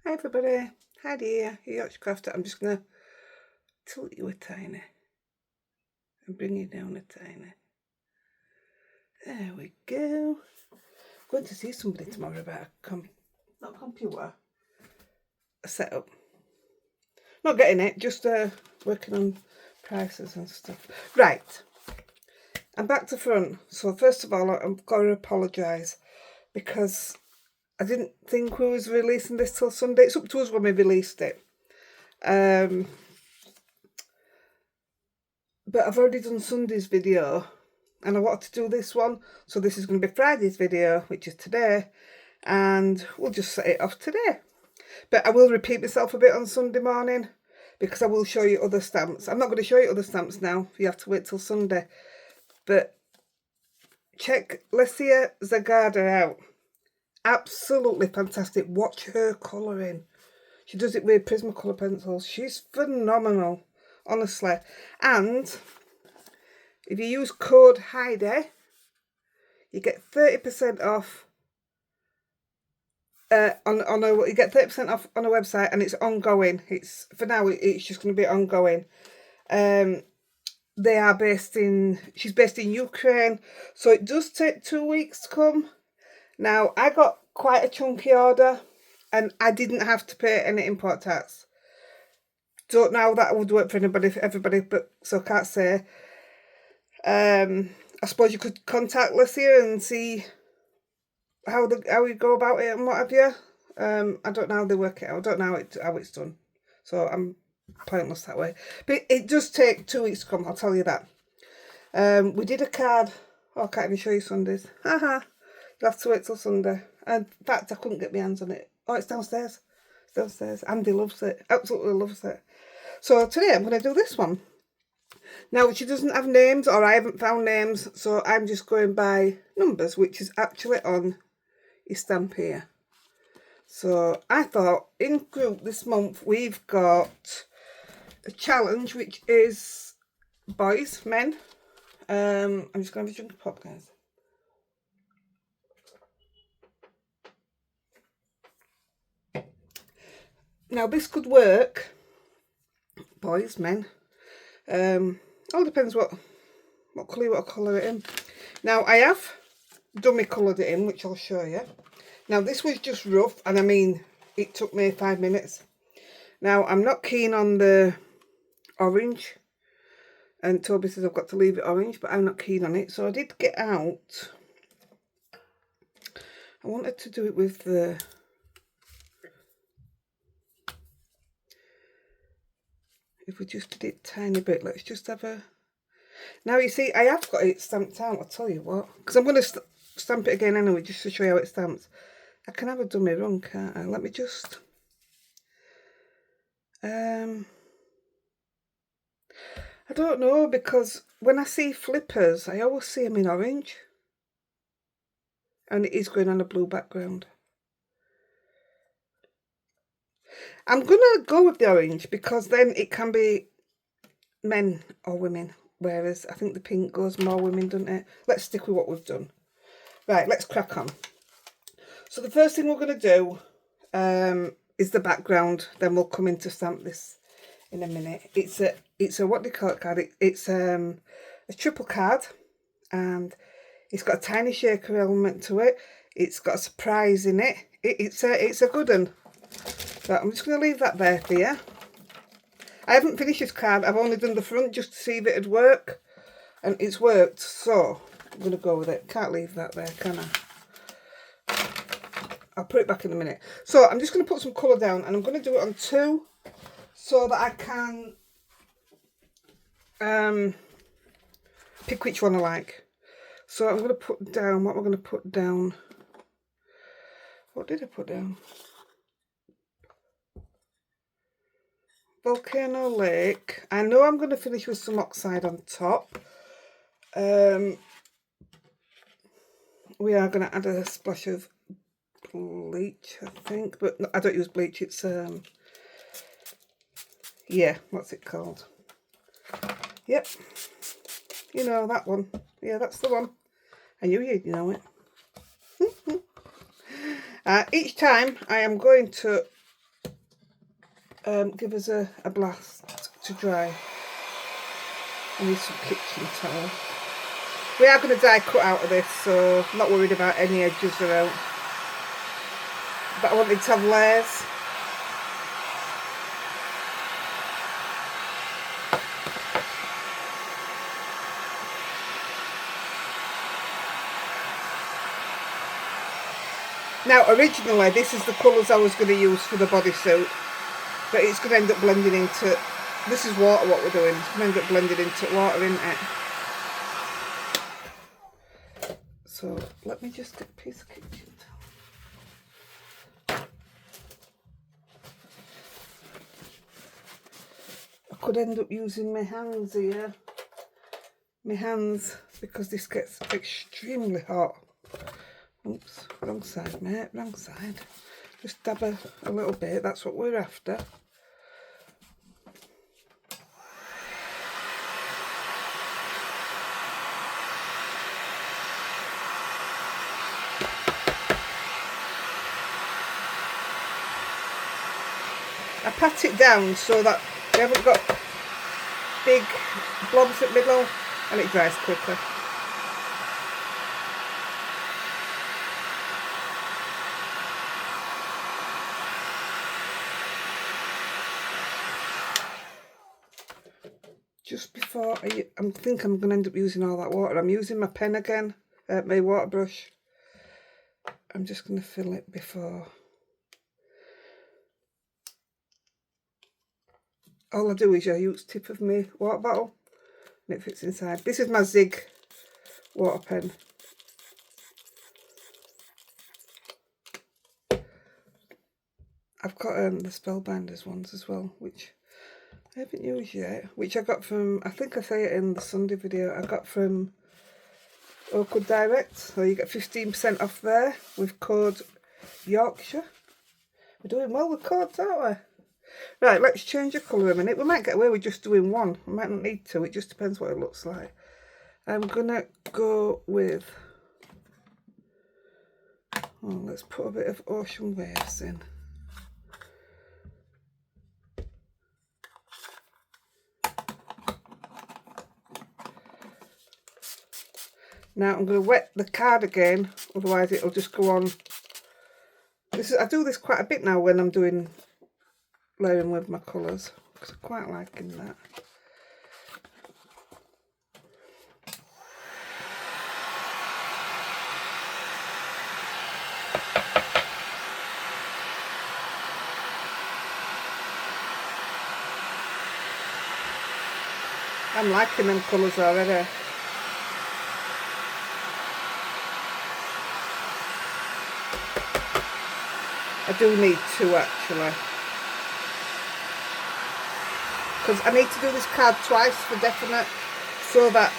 Hi everybody, Heidi-The, Heidi-The. I'm just going to tilt you a tiny and bring you down a tiny. There we go. I'm going to see somebody tomorrow about not a computer, a setup. Not getting it, just working on prices and stuff. Right, I'm back to front. So first of all, I've got to apologise because I didn't think we was releasing this till Sunday. It's up to us when we released it. But I've already done Sunday's video and I wanted to do this one. So this is going to be Friday's video, which is today. And we'll just set it off today. But I will repeat myself a bit on Sunday morning because I will show you other stamps. I'm not going to show you other stamps now. You have to wait till Sunday. But check Lesia Zgharda out. Absolutely fantastic. Watch her colouring. She does it with Prismacolor pencils. She's phenomenal, honestly. And if you use code Heidi, you get 30% off. You get 30% off on a website, and it's ongoing. It's for now. It's just going to be ongoing. They are based in. She's based in Ukraine, so it does take 2 weeks to come. Now I got quite a chunky order, and I didn't have to pay any import tax. Don't know how that would work for everybody, but so can't say. I suppose you could contact Lesia and see how you go about it and what have you. I don't know how they work it out. I don't know how it's done. So I'm pointless that way. But it does take 2 weeks to come, I'll tell you that. We did a card. Oh, I can't even show you Sundays. Haha. You'll have to wait till Sunday. And in fact, I couldn't get my hands on it. Oh, it's downstairs. It's downstairs. Andy loves it. Absolutely loves it. So today I'm going to do this one. Now, she doesn't have names, or I haven't found names, so I'm just going by numbers, which is actually on your stamp here. So I thought in group this month we've got a challenge, which is boys, men. I'm just going to have a drink of pop, guys. Now this could work, boys, men. All depends what colour you want to colour it in. Now I have dummy coloured it in, which I'll show you. Now this was just rough, and I mean it took me 5 minutes. Now I'm not keen on the orange, and Toby says I've got to leave it orange, but I'm not keen on it. So I did get out. I wanted to do it with the if we just did it tiny bit. Let's just have a. Now you see I have got it stamped out. I'll tell you what, because I'm going to stamp it again anyway, just to show you how it stamps. I can have a dummy run, can't I? Let me just. I don't know, because when I see flippers, I always see them in orange. And it is going on a blue background. I'm going to go with the orange because then it can be men or women. Whereas I think the pink goes more women, doesn't it? Let's stick with what we've done. Right, let's crack on. So the first thing we're going to do is the background. Then we'll come in to stamp this in a minute. It's a what do you call it card? It's a triple card, and it's got a tiny shaker element to it. It's got a surprise in it. It's a good one. So I'm just going to leave that there for you. I haven't finished this card. I've only done the front just to see if it'd work, and it's worked. So I'm going to go with it. Can't leave that there, can I? I'll put it back in a minute. So I'm just going to put some colour down, and I'm going to do it on 2 so that I can pick which one I like. So I'm going to put down, what we're going to put down. What did I put down? Volcano Lake. I know I'm going to finish with some oxide on top. We are going to add a splash of bleach, I think, but no, I don't use bleach. It's yeah, what's it called? Yep, you know that one. Yeah, that's the one. I knew you'd know it. Each time I am going to give us a blast to dry. I need some kitchen towel. We are going to die cut out of this, so I'm not worried about any edges around. But I wanted to have layers. Now, originally, this is the colours I was going to use for the bodysuit, but it's going to end up blending into, this is water what we're doing, it's going to end up blending into water, isn't it? So, let me just get a piece of kitchen towel. I could end up using my hands here, because this gets extremely hot. Oops, wrong side, mate, wrong side. Just dab a little bit, that's what we're after. I pat it down so that we haven't got big blobs at middle and it dries quicker. Just before I think I'm going to end up using all that water. I'm using my pen again, my water brush. I'm just going to fill it before. All I do is I use tip of my water bottle and it fits inside. This is my Zig water pen. I've got the Spellbinders ones as well, which I haven't used yet, which I got from, I think I say it in the Sunday video, I got from Oakwood Direct, so you get 15% off there with code Yorkshire. We're doing well with codes, aren't we? Right, let's change the colour a minute. We might get away with just doing one, we might not need to, it just depends what it looks like. I'm gonna go with, let's put a bit of Ocean Waves in. Now I'm going to wet the card again, otherwise it'll just go on. I do this quite a bit now when I'm doing layering with my colours, because I quite liking that. I'm liking them colours already. I do need two actually, because I need to do this card twice for definite, so that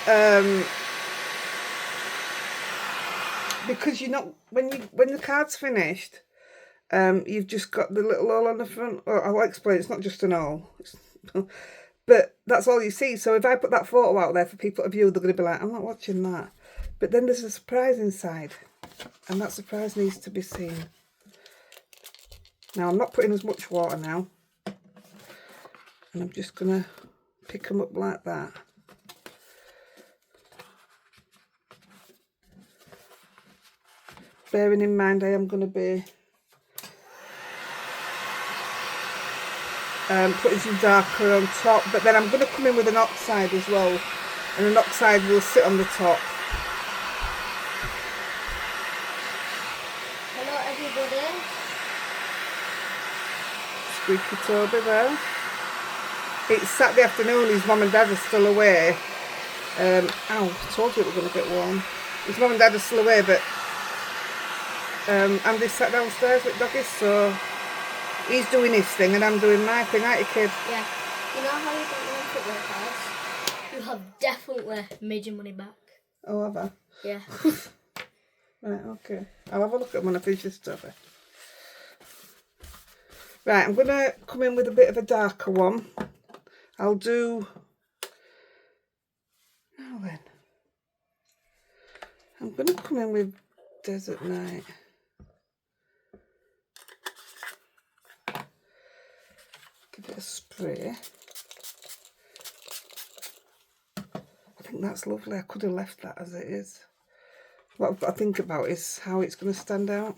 because you're not, when the card's finished, you've just got the little awl on the front. Or I'll explain, it's not just an awl, but that's all you see. So if I put that photo out there for people to view, they're going to be like, I'm not watching that. But then there's a surprise inside, and that surprise needs to be seen. Now I'm not putting as much water now, and I'm just going to pick them up like that. Bearing in mind I am going to be putting some darker on top, but then I'm going to come in with an oxide as well, and an oxide will sit on the top. Hello everybody. Squeaky Toby there. It's Saturday afternoon, his mum and dad are still away. Ow, I told you it was going to get warm. His mum and dad are still away, but Andy's sat downstairs with doggies, so he's doing his thing and I'm doing my thing, aren't you, kid? Yeah. You know how you don't want football cards? You have definitely made your money back. Oh, have I? Yeah. Right, okay. I'll have a look at them when I finish this stuff. Right, I'm going to come in with a bit of a darker one. I'll do... Now then. I'm going to come in with Desert Night. Give it a spray. I think that's lovely. I could have left that as it is. What I've got to think about is how it's going to stand out.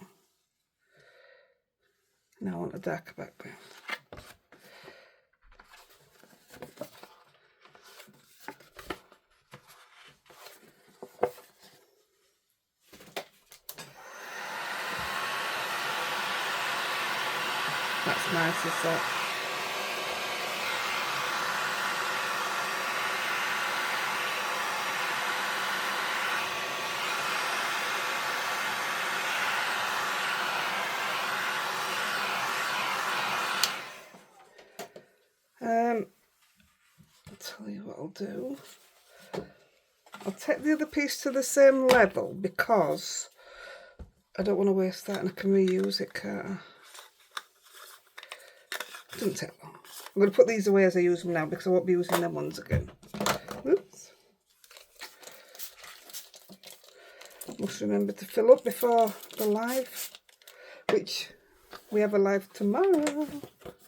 Now I want a darker background. That's nice, is that? I'll tell you what I'll do. I'll take the other piece to the same level because I don't want to waste that and I can reuse it, can't I? It doesn't take long. I'm going to put these away as I use them now because I won't be using them ones again. Oops. Must remember to fill up before the live, which we have a live tomorrow.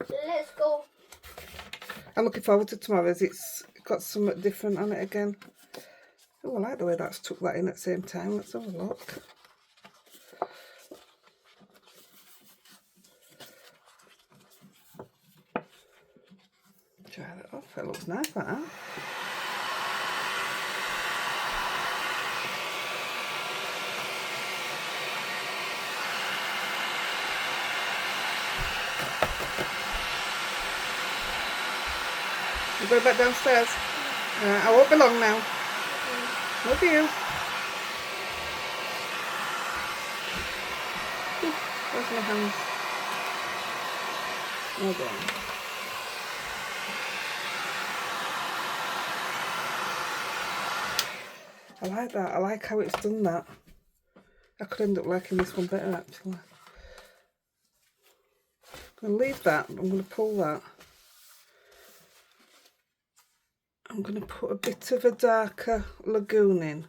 Let's go. I'm looking forward to tomorrow as it's got something different on it again. Oh, I like the way that's took that in at the same time. Let's have a look. Try that off. That looks nice, that. You go back downstairs. I won't be long now. Love you. Where's my hands? Hold on. I like that. I like how it's done that. I could end up liking this one better actually. I'm going to leave that. I'm going to pull that. I'm going to put a bit of a darker lagoon in.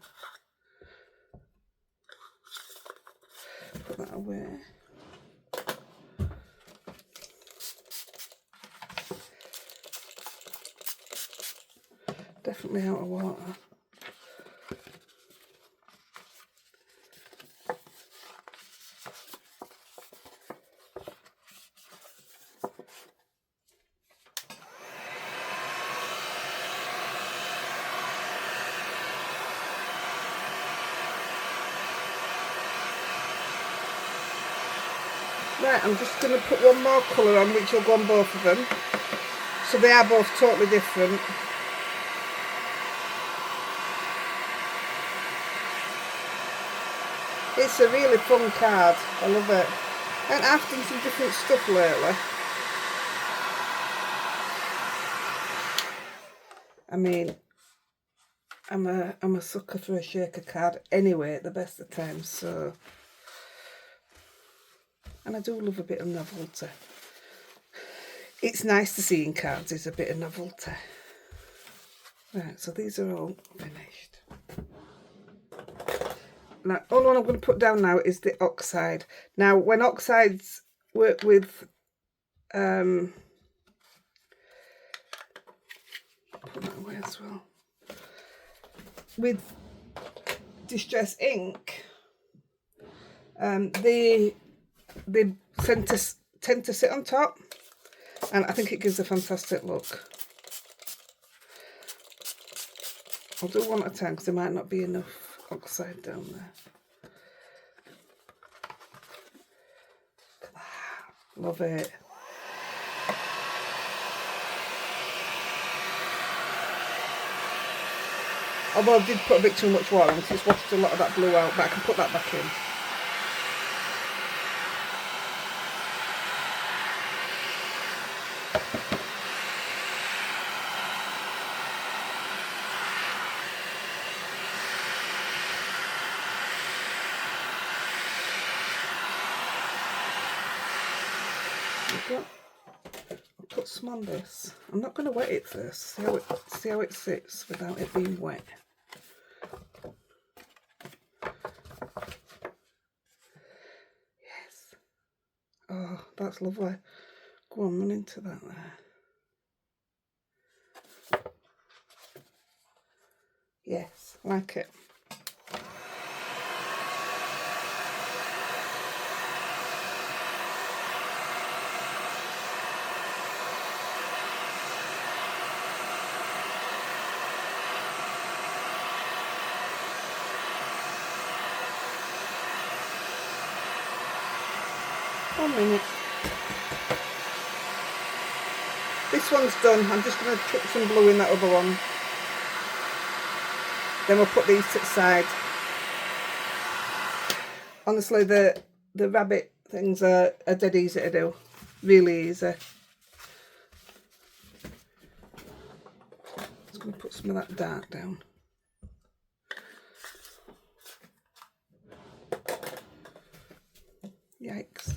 Put that away. Definitely out of water. Right, I'm just going to put one more colour on which will go on both of them. So they are both totally different. It's a really fun card. I love it. And I've done some different stuff lately. I mean, I'm a sucker for a shaker card anyway at the best of times, so. And I do love a bit of novelty. It's nice to see in cards is a bit of novelty. Right, so these are all finished. Now, all one I'm going to put down now is the oxide. Now, when oxides work with put that away as well. With distress ink, they tend to sit on top, and I think it gives a fantastic look. I'll do one at a time because there might not be enough oxide down there. Look at that. Love it. Although I did put a bit too much water on, so it's washed a lot of that blue out, but I can put that back in. I'll put some on this. I'm not going to wet it first. See how it sits without it being wet. Yes. Oh, that's lovely. Go on, run into that there. I like it. One minute. This one's done. I'm just going to chuck some blue in that other one. Then we'll put these to the side. Honestly, the rabbit things are dead easy to do. Really easy. Just going to put some of that dark down. Yikes.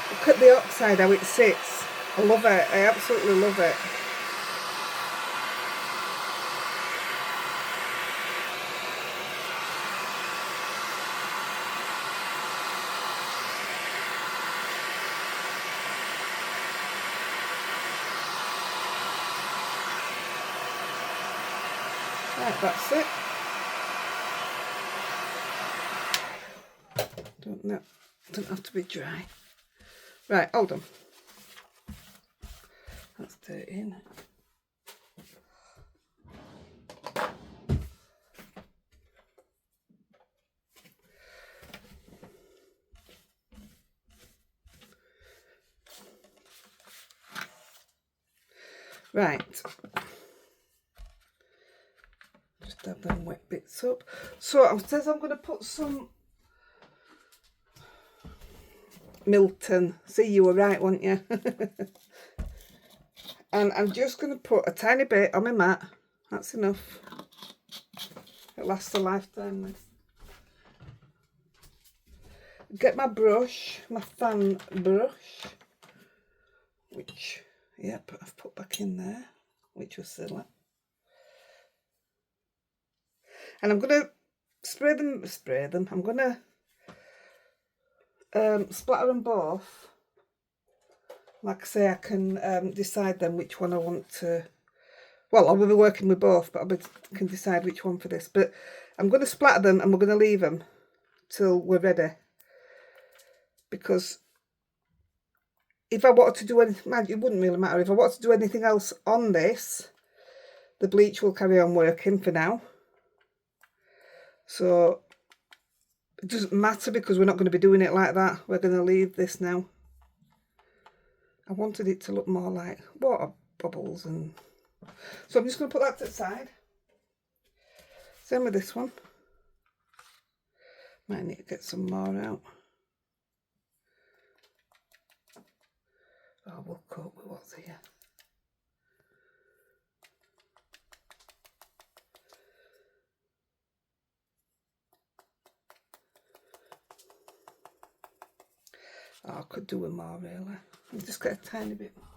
Look at the oxide, how it sits. I love it. I absolutely love it. Right, that's it. Don't have to be dry. Right, hold on. That's dirty, isn't it? Right. Just have them wet bits up. So it says I'm going to put some Milton. See, you were right, weren't you? And I'm just going to put a tiny bit on my mat. That's enough. It lasts a lifetime, this. Get my brush, my fan brush, which, yep, I've put back in there, which was silly. And I'm going to spray them. I'm going to splatter them both. Like I say, I can decide then which one I want to... Well, I will be working with both, but I can decide which one for this. But I'm going to splatter them and we're going to leave them till we're ready. Because if I wanted to do anything... It wouldn't really matter. If I wanted to do anything else on this, the bleach will carry on working for now. So it doesn't matter because we're not going to be doing it like that. We're going to leave this now. I wanted it to look more like water bubbles, and so I'm just going to put that to the side. Same with this one. Might need to get some more out. Oh, we'll cope with what's here. Oh, I could do with more really. I'll just get a tiny bit more.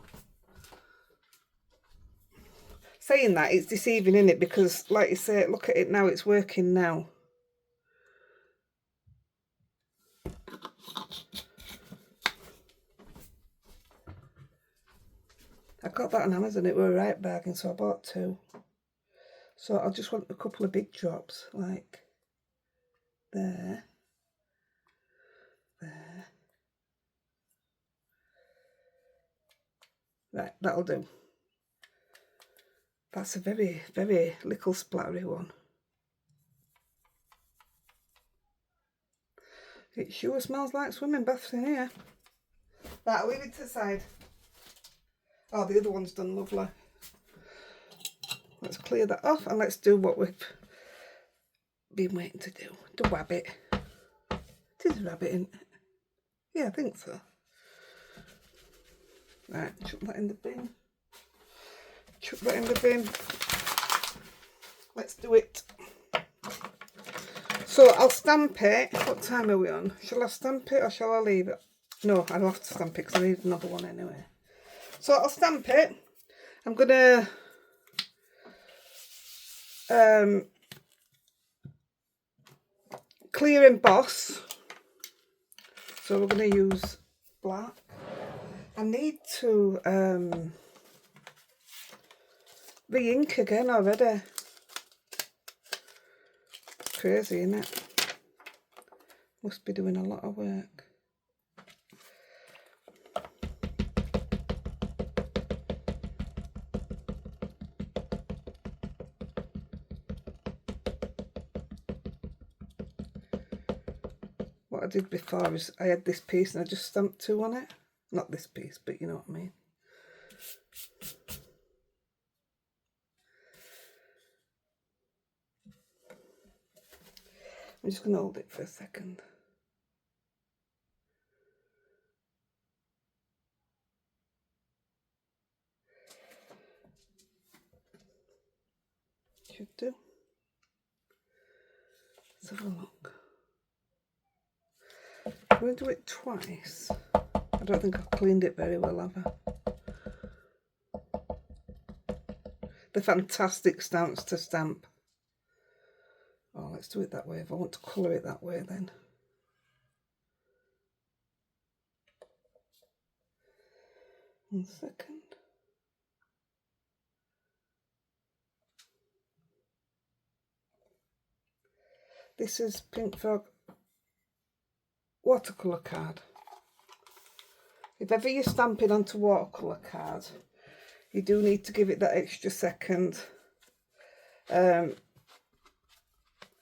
Saying that, it's deceiving, isn't it? Because, like you say, look at it now, it's working now. I got that on Amazon, it were a right bargain, so I bought 2. So I just want a couple of big drops, like there, there. Right, that'll do. That's a very, very little splattery one. It sure smells like swimming baths in here. Right, I'll leave it to the side. Oh, the other one's done lovely. Let's clear that off and let's do what we've been waiting to do. The rabbit. It is a rabbit, isn't it? Yeah, I think so. Right, chuck that in the bin. Chuck that in the bin. Let's do it. So I'll stamp it. What time are we on? Shall I stamp it or shall I leave it? No, I'll have to stamp it because I need another one anyway. So I'll stamp it. I'm going to clear emboss. So we're going to use black. I need to re-ink again already. It's crazy, isn't it? Must be doing a lot of work. What I did before is I had this piece and I just stamped 2 on it. Not this piece, but you know what I mean. I'm just going to hold it for a second. Should do. Let's have a look. I'm going to do it twice. I don't think I've cleaned it very well, have I? The fantastic stamps to stamp. Oh, let's do it that way. If I want to colour it that way, then. One second. This is Pink Frog watercolour card. If ever you're stamping onto watercolour card, you do need to give it that extra second. And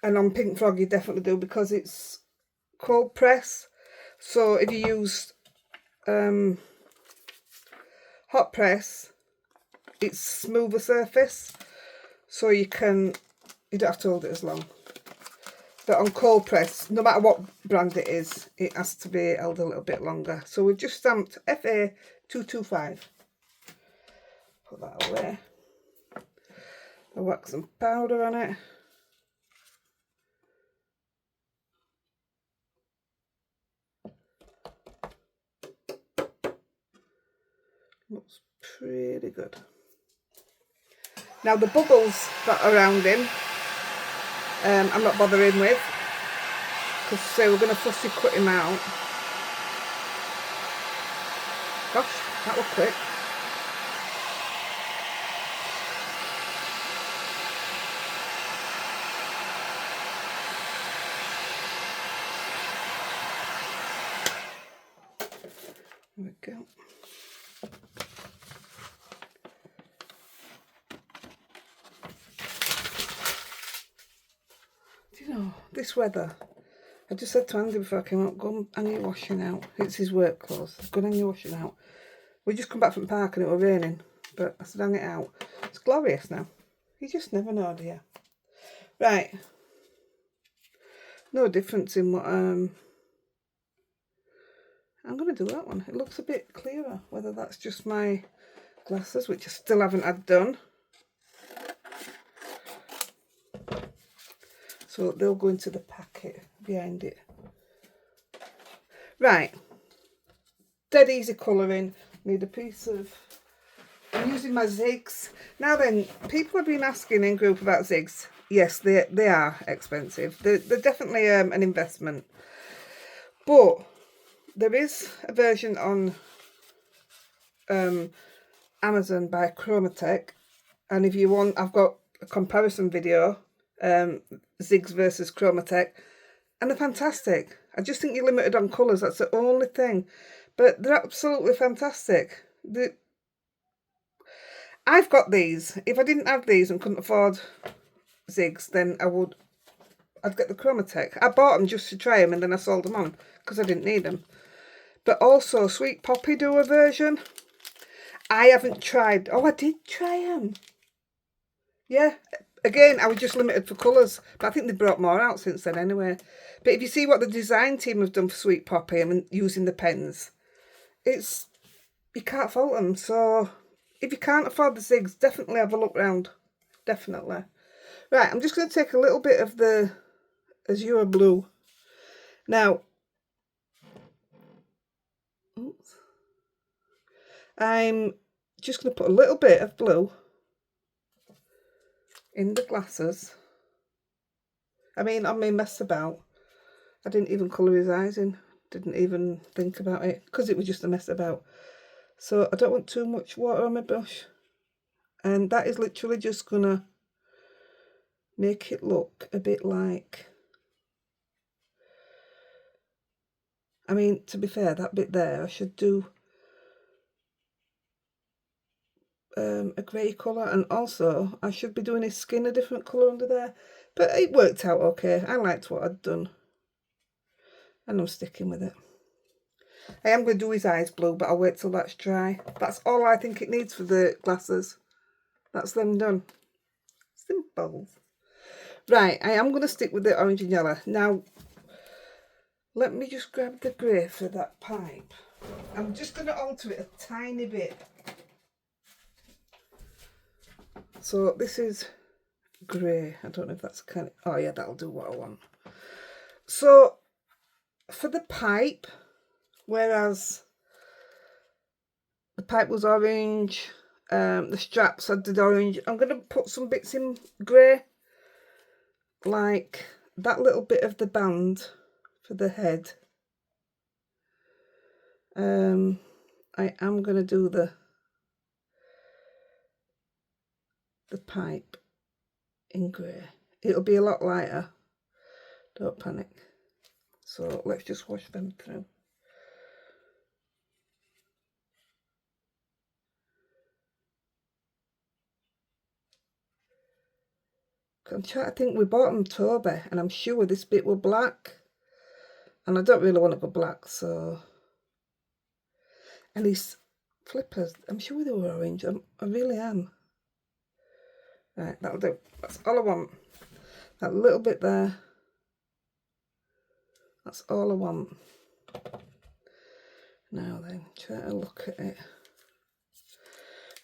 on Pink Frog you definitely do, because it's cold press. So if you use hot press, it's smoother surface, so you don't have to hold it as long. But on cold press, no matter what brand it is, it has to be held a little bit longer. So we've just stamped FA225. Put that away. I'll wax some powder on it. Looks pretty good. Now the bubbles that are around him, I'm not bothering with, because say we're going to fussy cut him out. Gosh, that was quick. There we go. Do you know, this weather, I just said to Andy before I came out, go and hang your washing out. It's his work clothes. Go and hang your washing out. We just come back from the park and it was raining, but I said hang it out. It's glorious now. You just never know, do you? Right. No difference in what I'm going to do that one. It looks a bit clearer, whether that's just my glasses, which I still haven't had done. So they'll go into the packet behind it. Right. Dead easy colouring. Need a piece of... I'm using my zigs. Now then, people have been asking in group about zigs. Yes, they are expensive. They're definitely an investment. But there is a version on Amazon by Chromatech. And if you want, I've got a comparison video, zigs versus Chromatech. And they're fantastic. I just think you're limited on colours. That's the only thing. But they're absolutely fantastic. I've got these. If I didn't have these and couldn't afford zigs, then I'd get the Chromatech. I bought them just to try them and then I sold them on because I didn't need them. But also Sweet Poppy do a version. I haven't tried. Oh, I did try them. Yeah. Again, I was just limited for colours. But I think they brought more out since then anyway. But if you see what the design team have done for Sweet Poppy and using the pens, you can't fault them. So if you can't afford the zigs, definitely have a look round. Definitely. Right, I'm just going to take a little bit of the Azure blue. Now, oops, I'm just going to put a little bit of blue in the glasses. I mean, on my mess about, I didn't even colour his eyes in. Didn't even think about it because it was just a mess about. So I don't want too much water on my brush. And that is literally just gonna make it look a bit like, I mean, to be fair, that bit there, I should do a grey colour, and also I should be doing his skin a different colour under there. But it worked out okay. I liked what I'd done. And I'm sticking with it. I am going to do his eyes blue, but I'll wait till that's dry. That's all I think it needs for the glasses. That's them done. Simple. Right, I am going to stick with the orange and yellow. Now, let me just grab the grey for that pipe. I'm just going to alter it a tiny bit. So this is grey. I don't know if that's kind of... Oh yeah, that'll do what I want. So, for the pipe, whereas the pipe was orange, the straps I did orange, I'm going to put some bits in grey, like that little bit of the band for the head. I am going to do the pipe in grey. It'll be a lot lighter, don't panic. So let's just wash them through. I'm trying to think, we bought them Toby, and I'm sure this bit were black, and I don't really want to go black, so... And these flippers, I'm sure they were orange. I really am. Right, that'll do. That's all I want. That little bit there. That's all I want. Now then, try to look at it.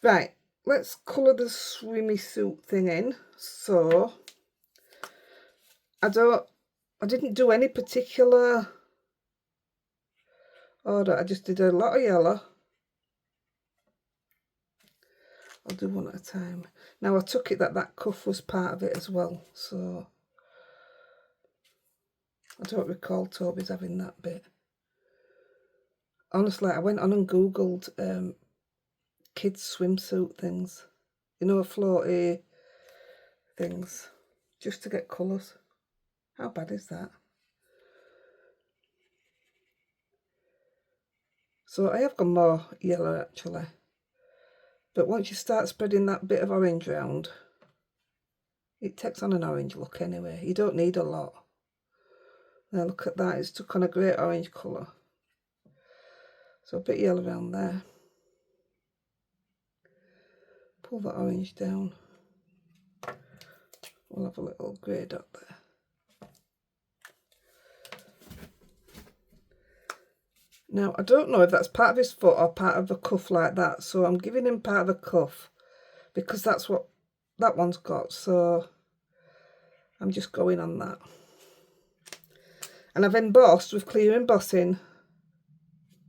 Right, let's colour the swimmy suit thing in. So, I didn't do any particular order. I just did a lot of yellow. I'll do one at a time. Now I took it that cuff was part of it as well, so I don't recall Toby's having that bit. Honestly, I went on and googled kids swimsuit things, you know, floaty things, just to get colours. How bad is that? So I have gone more yellow actually, but once you start spreading that bit of orange round, it takes on an orange look anyway. You don't need a lot. Now look at that, it's took on a great orange colour. So a bit yellow around there. Pull that orange down. We'll have a little grey dot there. Now I don't know if that's part of his foot or part of a cuff like that, so I'm giving him part of a cuff because that's what that one's got, so I'm just going on that. And I've embossed with clear embossing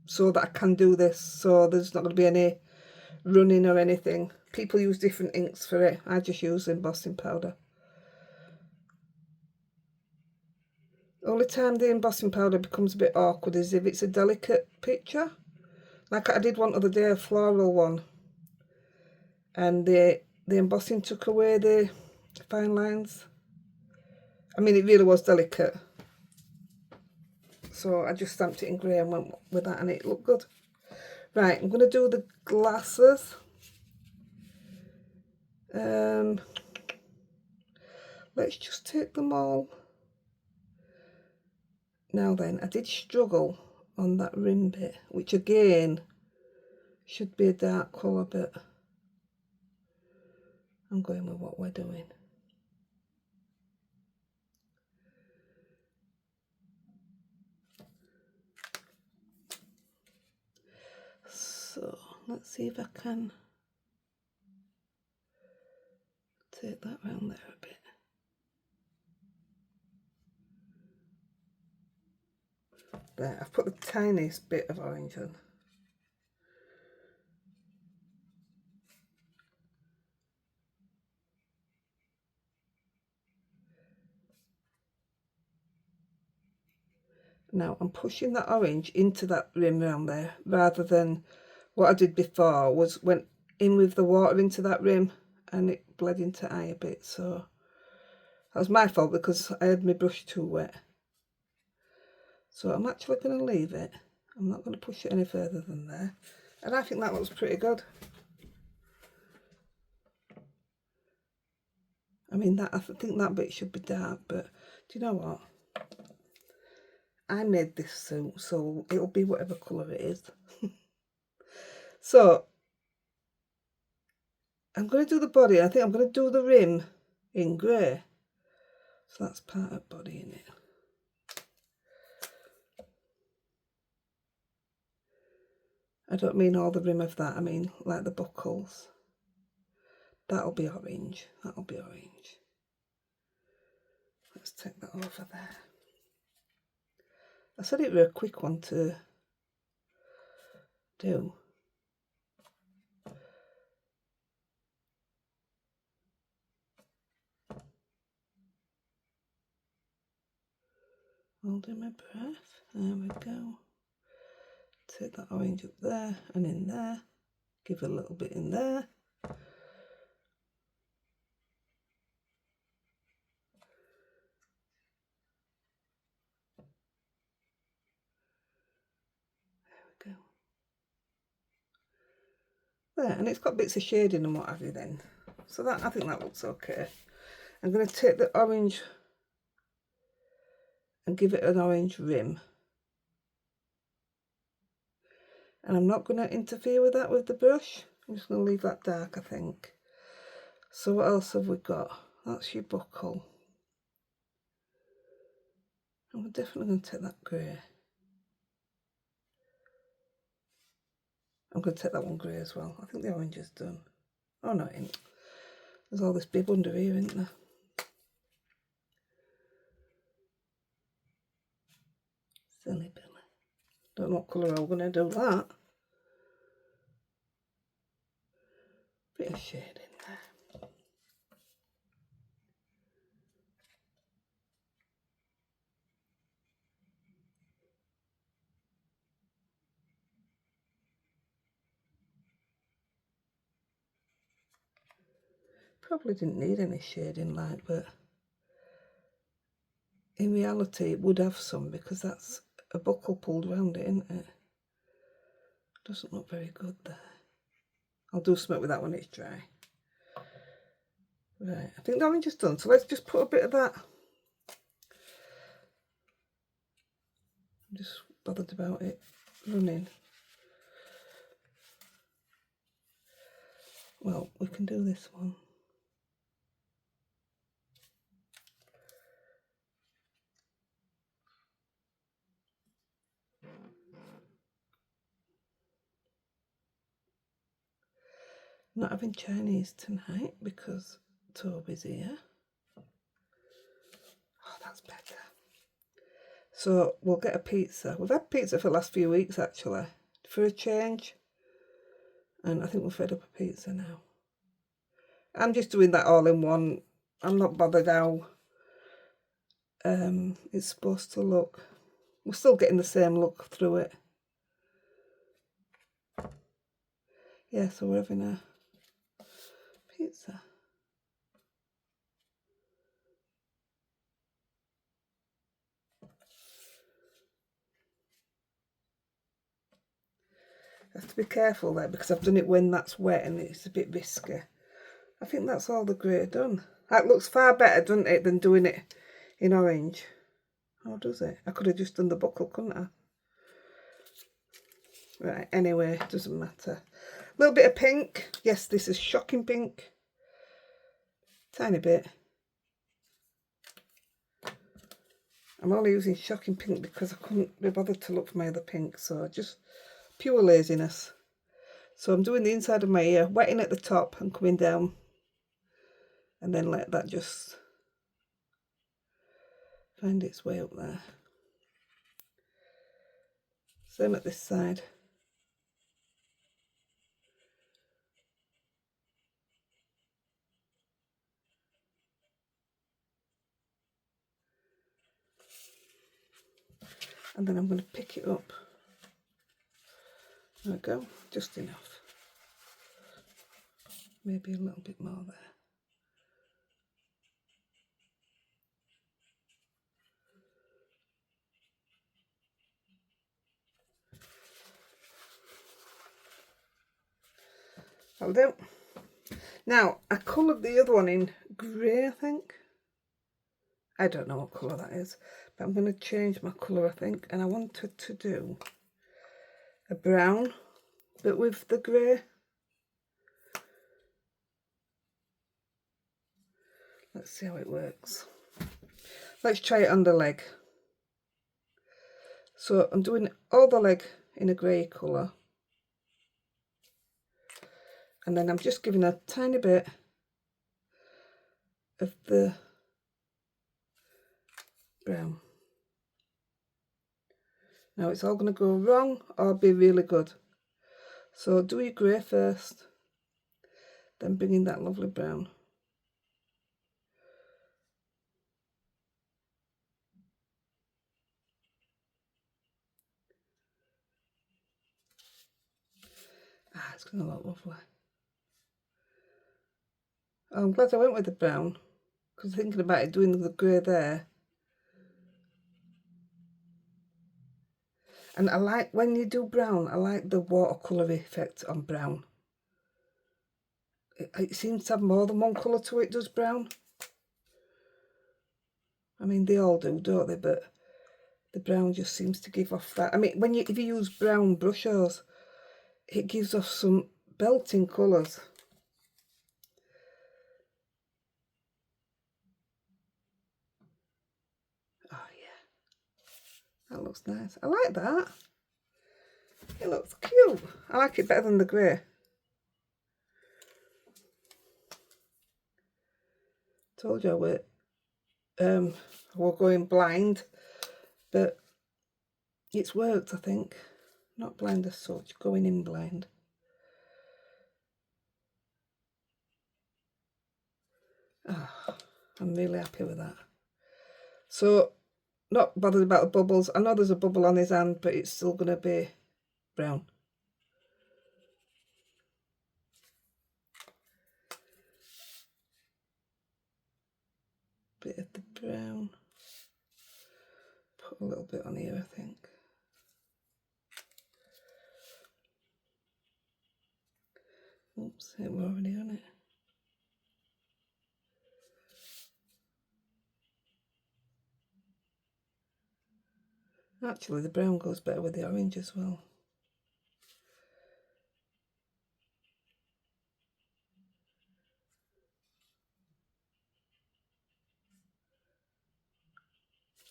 so that I can do this, so there's not going to be any running or anything. People use different inks for it. I just use embossing powder. The only time the embossing powder becomes a bit awkward is if it's a delicate picture. Like I did one other day, a floral one, and the embossing took away the fine lines. I mean, it really was delicate. So I just stamped it in grey and went with that, and it looked good. Right, I'm going to do the glasses. Let's just take them all. Now then, I did struggle on that rim bit, which again should be a dark colour, but I'm going with what we're doing. So let's see if I can take that round there a bit. There, I've put the tiniest bit of orange on. Now I'm pushing that orange into that rim around there, rather than what I did before was went in with the water into that rim and it bled into eye a bit. So that was my fault because I had my brush too wet. So I'm actually going to leave it. I'm not going to push it any further than there. And I think that looks pretty good. I mean, I think that bit should be dark, but do you know what? I made this suit, so it'll be whatever colour it is. So I'm going to do the body. I think I'm going to do the rim in grey. So that's part of body in it. I don't mean all the rim of that. I mean like the buckles. That'll be orange. That'll be orange. Let's take that over there. I said it was a quick one to do. Holding my breath. There we go. Take that orange up there and in there. Give a little bit in there. There we go. There, and it's got bits of shading and what have you then. So that, I think that looks okay. I'm going to take the orange and give it an orange rim. And I'm not going to interfere with that with the brush. I'm just going to leave that dark, I think. So what else have we got? That's your buckle. I'm definitely going to take that grey. I'm going to take that one grey as well. I think the orange is done. Oh no, it ain't. There's all this bib under here, isn't there? Silly Billy. Don't know what colour I'm going to do that. Bit of shade in there. Probably didn't need any shading light, but in reality it would have some because that's a buckle pulled around it, isn't it? Doesn't look very good there. I'll do something with that when it's dry. Right, I think the orange is done, so let's just put a bit of that. I'm just bothered about it running. Well, we can do this one. Not having Chinese tonight because Toby's here. Oh, that's better. So we'll get a pizza. We've had pizza for the last few weeks actually, for a change. And I think we're fed up of pizza now. I'm just doing that all in one. I'm not bothered how it's supposed to look. We're still getting the same look through it. Yeah, so we're having a pizza. I have to be careful there because I've done it when that's wet and it's a bit viscous. I think that's all the grey done. That looks far better, doesn't it, than doing it in orange. How does it? I could have just done the buckle, couldn't I? Right, anyway, doesn't matter. A little bit of pink. Yes, this is shocking pink. Tiny bit. I'm only using shocking pink because I couldn't be bothered to look for my other pink, so just pure laziness. So I'm doing the inside of my ear, wetting at the top and coming down, and then let that just find its way up there. Same at this side. And then I'm going to pick it up. There we go, just enough. Maybe a little bit more there. That'll do. Now, I coloured the other one in grey, I think. I don't know what colour that is, but I'm going to change my colour, I think. And I wanted to do a brown, but with the grey. Let's see how it works. Let's try it on the leg. So I'm doing all the leg in a grey colour. And then I'm just giving a tiny bit of the brown. Now it's all going to go wrong or be really good. So do your grey first, then bring in that lovely brown. Ah, it's going to look lovely. Oh, I'm glad I went with the brown, because thinking about it, doing the grey there. And I like, when you do brown, I like the watercolour effect on brown. It seems to have more than one colour to it, does brown? I mean, they all do, don't they? But the brown just seems to give off that. I mean, if you use brown brushes, it gives off some belting colours. Oh yeah, that looks nice. I like that. It looks cute. I like it better than the grey. Told you we're going blind, but it's worked, I think. Not blind as such, going in blind. Oh, I'm really happy with that. So, not bothered about the bubbles. I know there's a bubble on his hand, but it's still going to be brown. Bit of the brown. Put a little bit on here, I think. Oops, we're already on it. Actually, the brown goes better with the orange as well.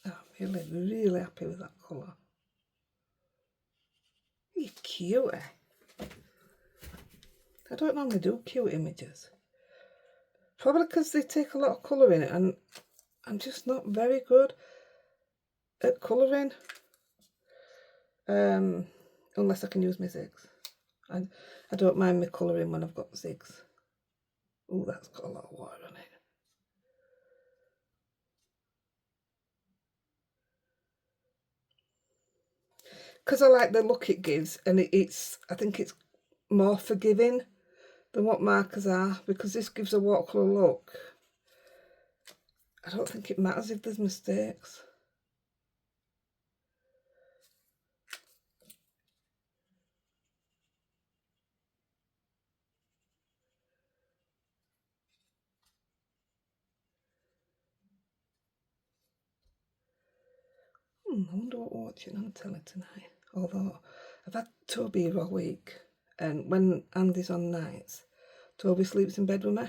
Oh, I'm really, really happy with that colour. You're cute, eh? I don't normally do cute images. Probably because they take a lot of colour in it, and I'm just not very good at colouring. Unless I can use my zigs. I don't mind me colouring when I've got zigs. Oh, that's got a lot of water on it. Because I like the look it gives, and I think it's more forgiving than what markers are, because this gives a watercolour look. I don't think it matters if there's mistakes. I wonder what we're watching on telly tonight. Although I've had Toby here all week, and when Andy's on nights, Toby sleeps in bed with me.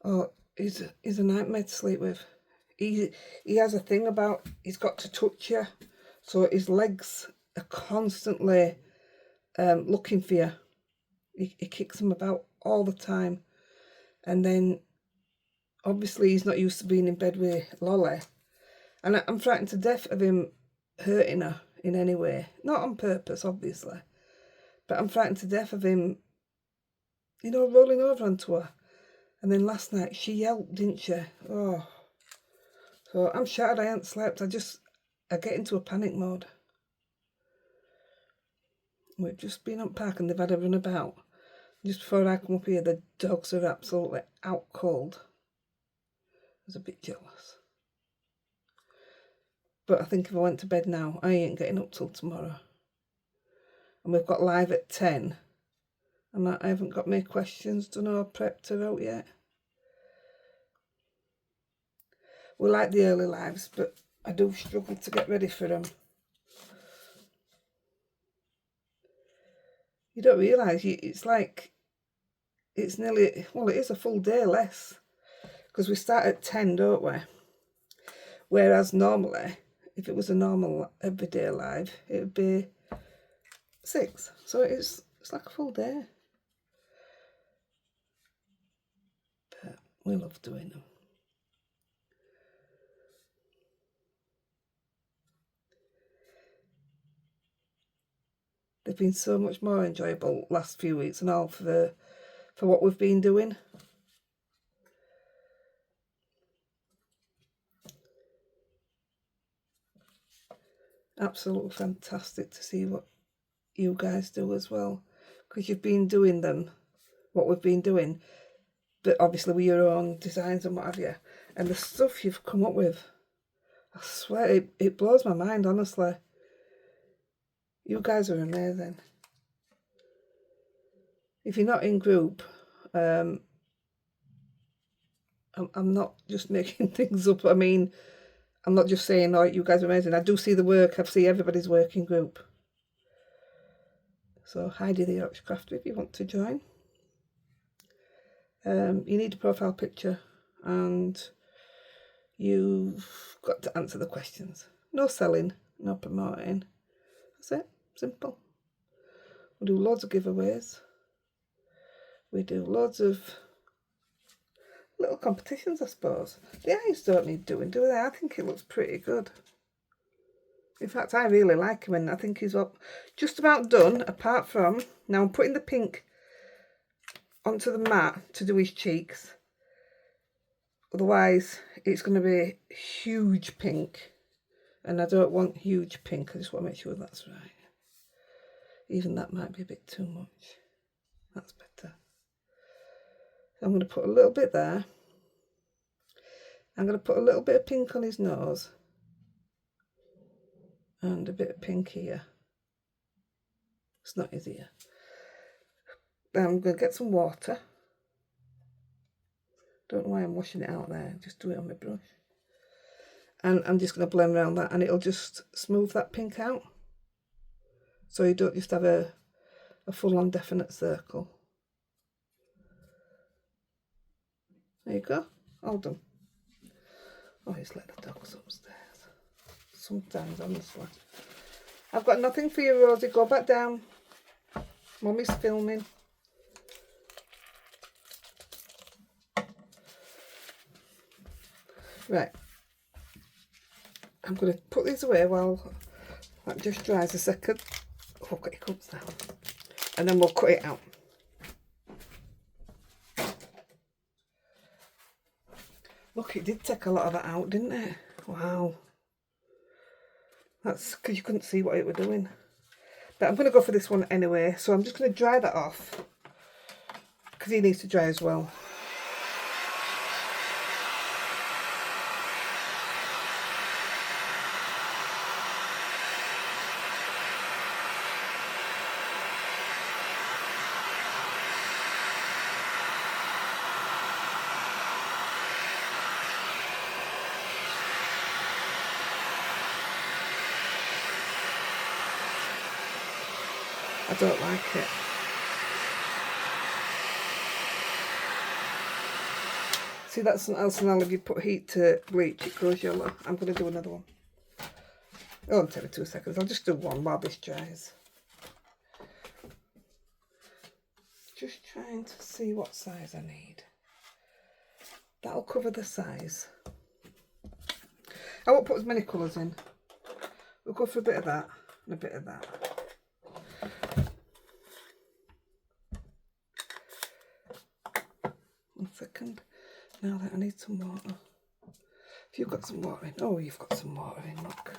Oh, he's a nightmare to sleep with. He has a thing about he's got to touch you, so his legs are constantly looking for you. He kicks them about all the time, and then obviously he's not used to being in bed with Lolly, and I'm frightened to death of him hurting her in any way. Not on purpose, obviously, but I'm frightened to death of him, you know, rolling over onto her. And then last night she yelped, didn't she? Oh, so I'm shattered. I hadn't slept. I I get into a panic mode. We've just been up park and they've had a run about. Just before I come up here, the dogs are absolutely out cold. I was a bit jealous. But I think if I went to bed now, I ain't getting up till tomorrow. And we've got live at 10. And I haven't got my questions done or prepped her out yet. We like the early lives, but I do struggle to get ready for them. You don't realise, it's like, it's nearly, well, it is a full day less. Because we start at 10, don't we? Whereas normally, if it was a normal everyday live, it would be 6. So it's like a full day. But we love doing them. They've been so much more enjoyable last few weeks and all for what we've been doing. Absolutely fantastic to see what you guys do as well, because you've been doing them, what we've been doing, but obviously with your own designs and what have you, and the stuff you've come up with, I swear it blows my mind, honestly. You guys are amazing. If you're not in group, I'm not just making things up. I mean, I'm not just saying, oh, you guys are amazing. I do see the work. I see everybody's work in group. So Heidi the Yorkshire Crafter, if you want to join. You need a profile picture and you've got to answer the questions. No selling, no promoting. That's it. Simple. We do loads of giveaways. We do loads of little competitions, I suppose. The eyes don't need doing, do they? I think it looks pretty good. In fact, I really like him, and I think he's just about done, apart from, now I'm putting the pink onto the mat to do his cheeks. Otherwise, it's going to be huge pink, and I don't want huge pink. I just want to make sure that's right. Even that might be a bit too much. That's better. I'm going to put a little bit there. I'm going to put a little bit of pink on his nose. And a bit of pink here. It's not his ear. Then I'm going to get some water. Don't know why I'm washing it out there. Just do it on my brush. And I'm just going to blend around that, and it'll just smooth that pink out. So you don't just have a full-on definite circle. There you go. All done. Oh, he's let the dogs upstairs. Sometimes, honestly. I've got nothing for you, Rosie. Go back down. Mummy's filming. Right. I'm going to put these away while that just dries a second. Oh, I've got hiccups now. And then we'll cut it out. Look, it did take a lot of that out, didn't it? Wow. That's because you couldn't see what it was doing. But I'm going to go for this one anyway. So I'm just going to dry that off. Because he needs to dry as well. I don't like it. See, that's something else, and if you put heat to bleach, it goes yellow. I'm going to do another one. Oh, it'll take me 2 seconds. I'll just do one while this dries. Just trying to see what size I need. That'll cover the size. I won't put as many colours in. We'll go for a bit of that and a bit of that. One second. Now that I need some water. If you've got some water in. Oh, you've got some water in, look.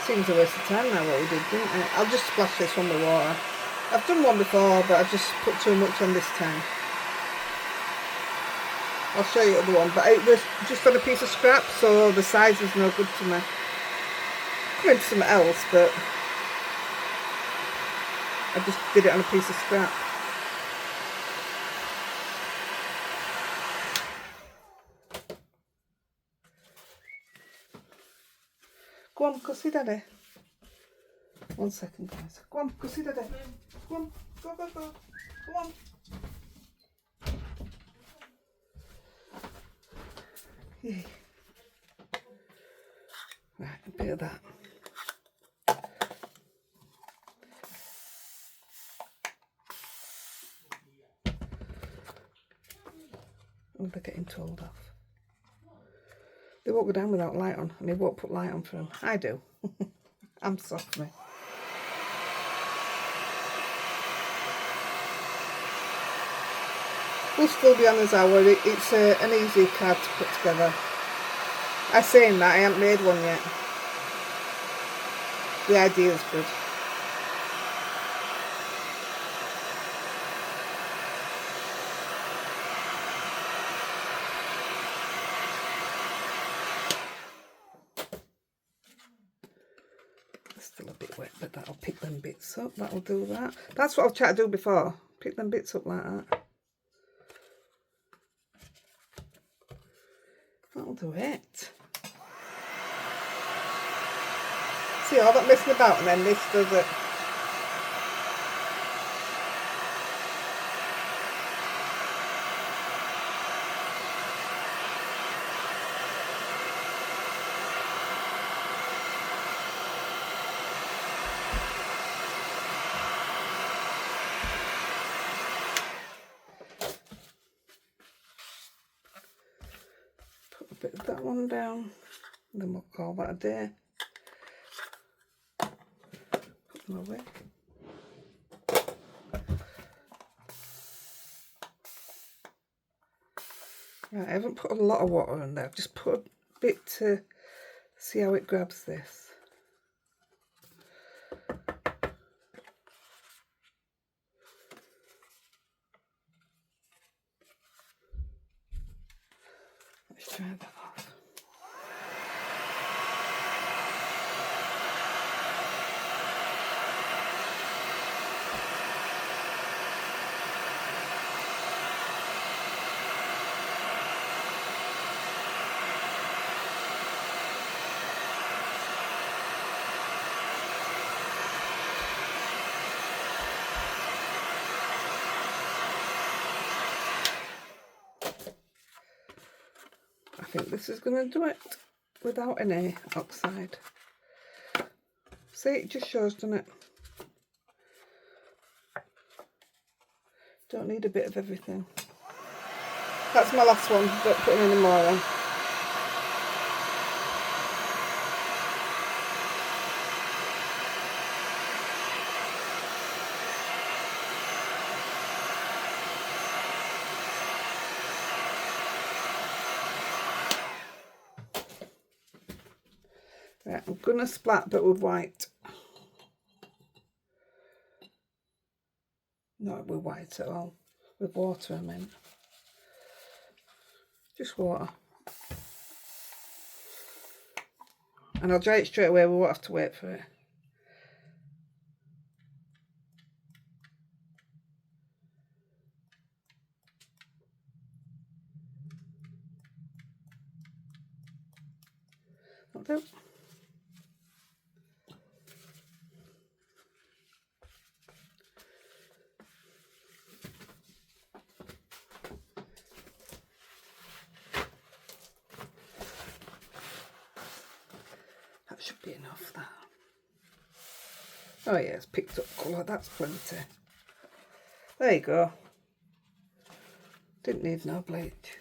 Seems a waste of time now what we did, didn't it? I'll just splash this one with water. I've done one before, but I've just put too much on this time. I'll show you the other one, but it was just on a piece of scrap, so the size is no good to me. Could do something else, but I just did it on a piece of scrap. Go on, go see Daddy. 1 second, guys. Go on, go see Daddy. Go on, go, go, go. Go on. Yay. Right, a bit of that. Oh, they're getting told off. They won't go down without light on, and they won't put light on for them. I do. I'm soft, me. We'll still be on this hour. It's an easy card to put together. I'm saying that, I haven't made one yet. The idea is good. It's still a bit wet, but that'll pick them bits up. That'll do that. That's what I've tried to do before. Pick them bits up like that. That'll do it. See all that messing about, and then this does it. Put a bit of that one down, and then we'll call that a day. Put them away. Right, I haven't put a lot of water in there. I've just put a bit to see how it grabs this. Let's try that off. I think this is going to do it without any oxide. See, it just shows, doesn't it? Don't need a bit of everything. That's my last one. Don't put any more on. Right, I'm going to splat, but with white. Not with white at all. With water, I meant. Just water. And I'll dry it straight away. We won't have to wait for it. That'll do. That should be enough, that. Oh yeah, it's picked up colour, that's plenty. There you go. Didn't need no bleach.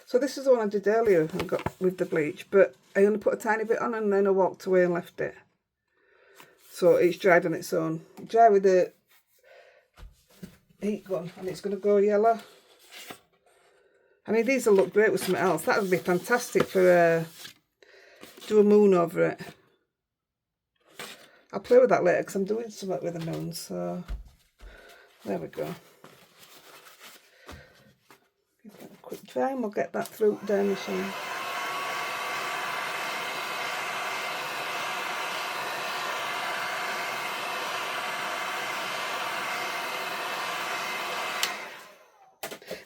So this is the one I did earlier and got with the bleach, but I only put a tiny bit on and then I walked away and left it. So it's dried on its own. Dry with the heat gun and it's going to go yellow. I mean, these will look great with something else. That would be fantastic for do a moon over it. I'll play with that later because I'm doing something with the moon, so there we go. Give that a quick dry and we'll get that through down the machine.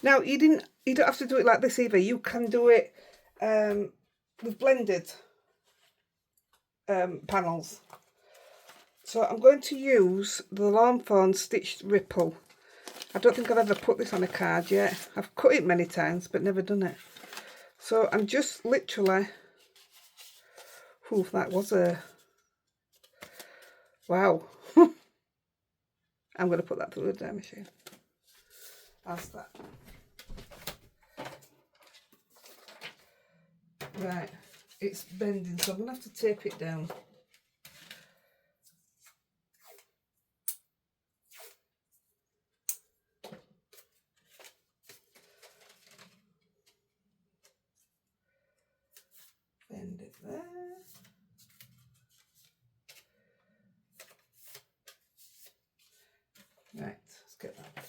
Now you don't have to do it like this either. You can do it with blended panels. So I'm going to use the Lawn Fawn Stitched Ripple. I don't think I've ever put this on a card yet. I've cut it many times but never done it. So I'm just literally, that was a, wow. I'm going to put that through the dye machine. That's that. Right, it's bending, so I'm going to have to tape it down. Bend it there. Right, let's get that down.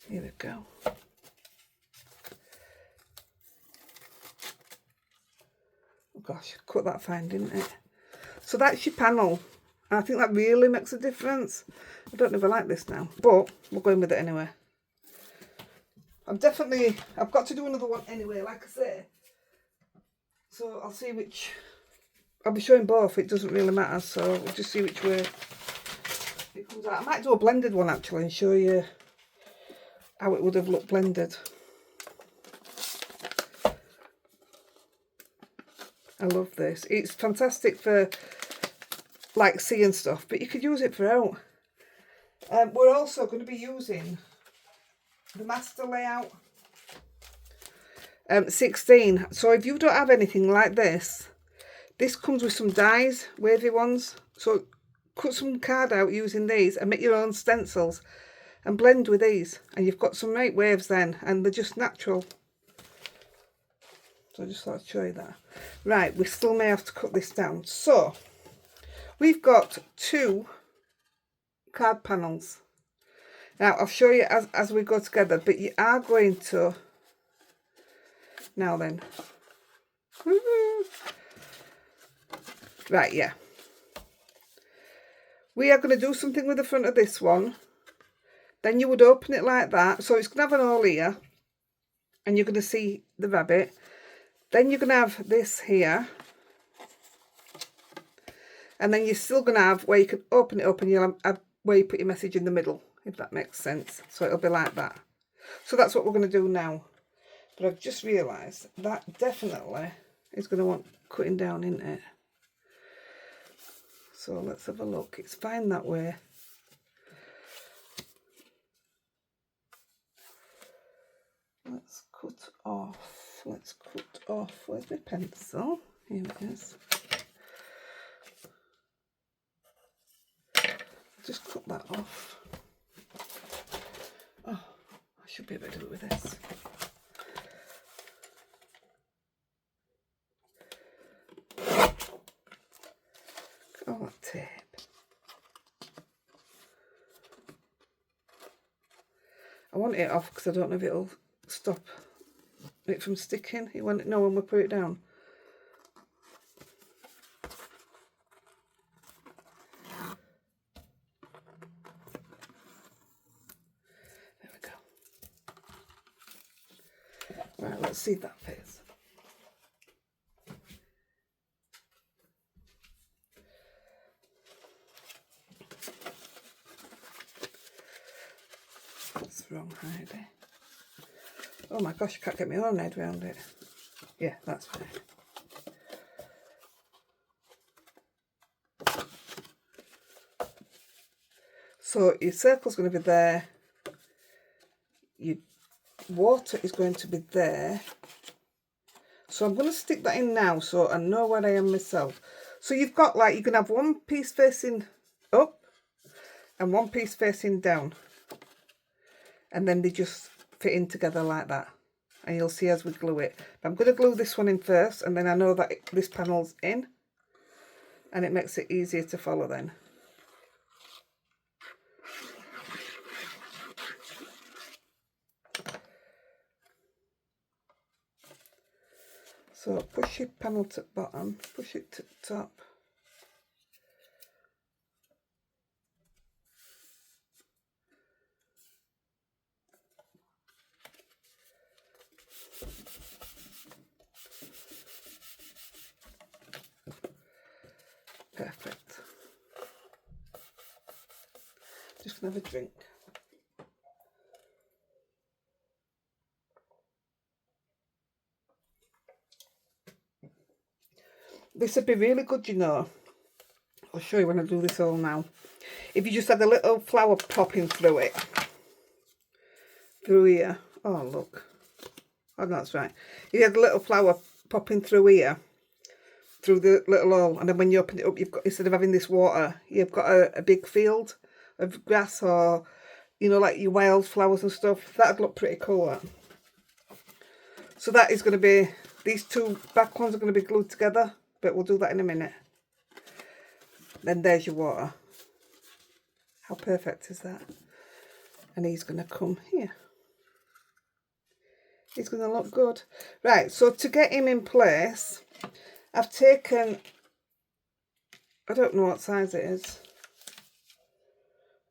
Here we go. Oh gosh, cut that fine, didn't it? So that's your panel. And I think that really makes a difference. I don't know if I like this now, but we're going with it anyway. I've got to do another one anyway, like I say. So I'll see which, I'll be showing both, it doesn't really matter, so we'll just see which way it comes out. I might do a blended one actually and show you how it would have looked blended. I love this. It's fantastic for like seeing stuff, but you could use it for out. We're also going to be using the Master Layout 16. So if you don't have anything like this, this comes with some dies, wavy ones. So cut some card out using these and make your own stencils and blend with these, and you've got some right waves then, and they're just natural. So I just thought I'd show you that. Right, we still may have to cut this down. So we've got 2 card panels. Now I'll show you as we go together, but you are going to, now then, right, yeah, we are going to do something with the front of this one. Then you would open it like that, so it's going to have an hole here, and you're going to see the rabbit. Then you're going to have this here, and then you're still going to have where you can open it up and you'll have where you put your message in the middle, if that makes sense. So it'll be like that. So that's what we're going to do now. But I've just realised that definitely is going to want cutting down, isn't it? So let's have a look. It's fine that way. Let's cut off. Where's my pencil? Here it is. Just cut that off. Oh, I should be able to do it with this. All that tape. I want it off because I don't know if it'll stop it from sticking. You want it know when we put it down. There we go. Right, let's see that face. That's wrong, Heidi. Oh my gosh, I can't get my own head around it. Yeah, that's fine. So your circle's going to be there. Your water is going to be there. So I'm going to stick that in now so I know where I am myself. So you've got like, you can have one piece facing up and one piece facing down. And then they just fit in together like that. And you'll see as we glue it. But I'm going to glue this one in first, and then I know that this panel's in. And it makes it easier to follow then. So push your panel to the bottom, push it to the top. Perfect. Just gonna have a drink. This would be really good, you know. I'll show you when I do this all now. If you just had a little flower popping through it. Through here. Oh, look. Oh, that's right. If you had a little flower popping through here. Through the little hole. And then when you open it up, you've got, instead of having this water, you've got a big field of grass or, you know, like your wildflowers and stuff. That'd look pretty cool, that. So that is going to be, these two back ones are going to be glued together. But we'll do that in a minute. Then there's your water. How perfect is that? And he's going to come here. He's going to look good. Right, so to get him in place, I've taken, I don't know what size it is.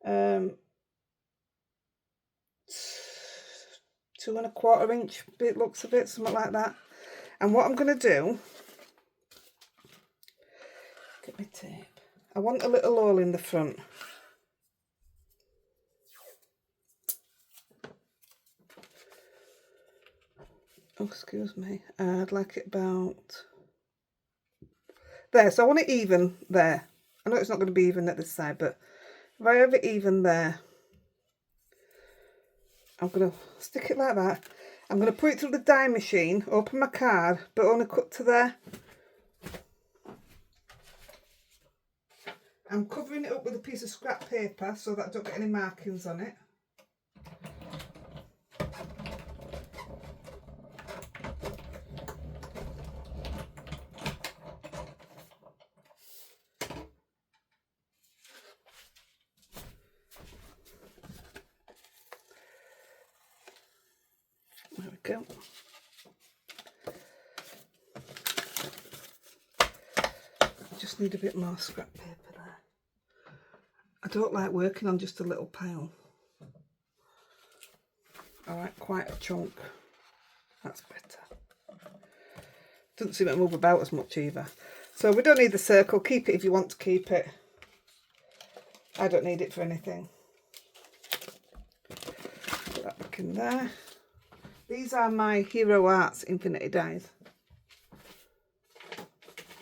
2 1/4 inch, it looks a bit, something like that. And what I'm going to do, get my tape. I want a little hole in the front. Oh, excuse me. I'd like it about there. So I want it even there. I know it's not going to be even at this side, but if I have it even there, I'm going to stick it like that. I'm going to put it through the die machine, open my card, but only cut to there. I'm covering it up with a piece of scrap paper so that I don't get any markings on it. There we go. I just need a bit more scrap paper there. I don't like working on just a little pile. I like quite a chunk. That's better. Doesn't seem to move about as much either. So we don't need the circle. Keep it if you want to keep it. I don't need it for anything. Put that back in there. These are my Hero Arts Infinity dies.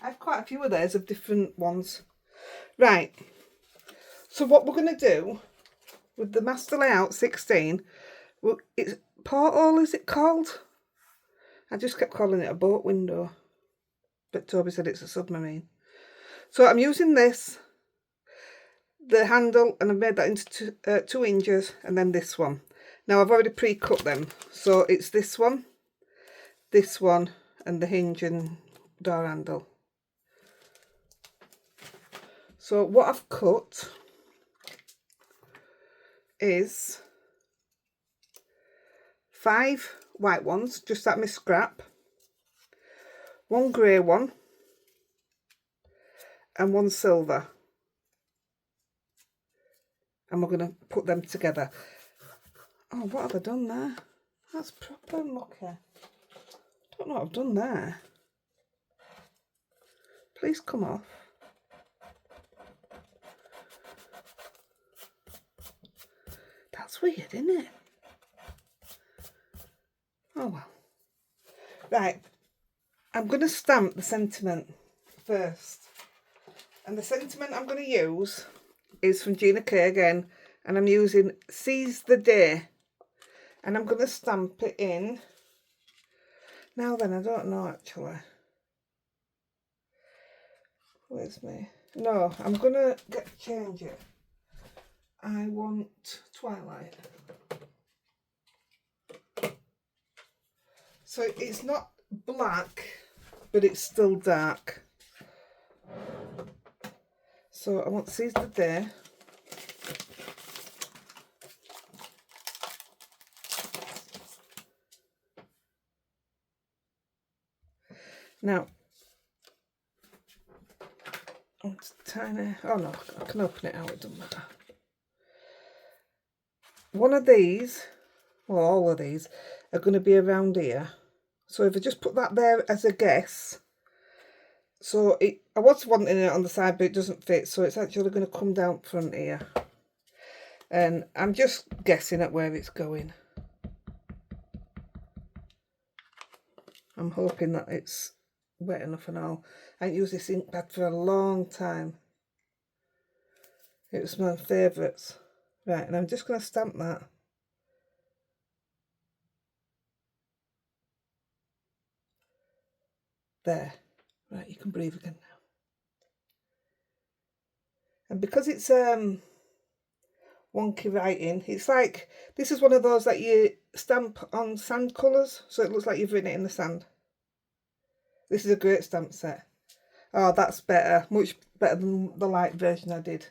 I have quite a few of those of different ones. Right. So what we're going to do with the Master Layout 16, well, it's porthole, is it called? I just kept calling it a boat window, but Toby said it's a submarine. So I'm using this, the handle, and I've made that into 2 inches, and then this one. Now I've already pre-cut them, so it's this one, and the hinge and door handle. So what I've cut is 5 white ones, just like my scrap, 1 grey one, and 1 silver. And we're going to put them together. Oh, what have I done there? That's proper mucky. Don't know what I've done there. Please come off. That's weird, isn't it? Oh well. Right. I'm going to stamp the sentiment first. And the sentiment I'm going to use is from Gina K again. And I'm using Seize the Day. And I'm going to stamp it in. Now then, I don't know actually. Where's me? No, I'm gonna change it. I want Twilight. So it's not black, but it's still dark. So I want Seize the Day. Now, it's tiny. Oh no, I can open it out, it doesn't matter. One of these, well, all of these, are going to be around here. So if I just put that there as a guess, so I was wanting it on the side, but it doesn't fit, so it's actually going to come down front here. And I'm just guessing at where it's going. I'm hoping that it's wet enough and all. I haven't used this ink pad for a long time. It was my favourites. Right, and I'm just going to stamp that. There. Right, you can breathe again now. And because it's wonky writing, it's like, this is one of those that you stamp on sand colours, so it looks like you've written it in the sand. This is a great stamp set. Oh, that's better. Much better than the light version I did.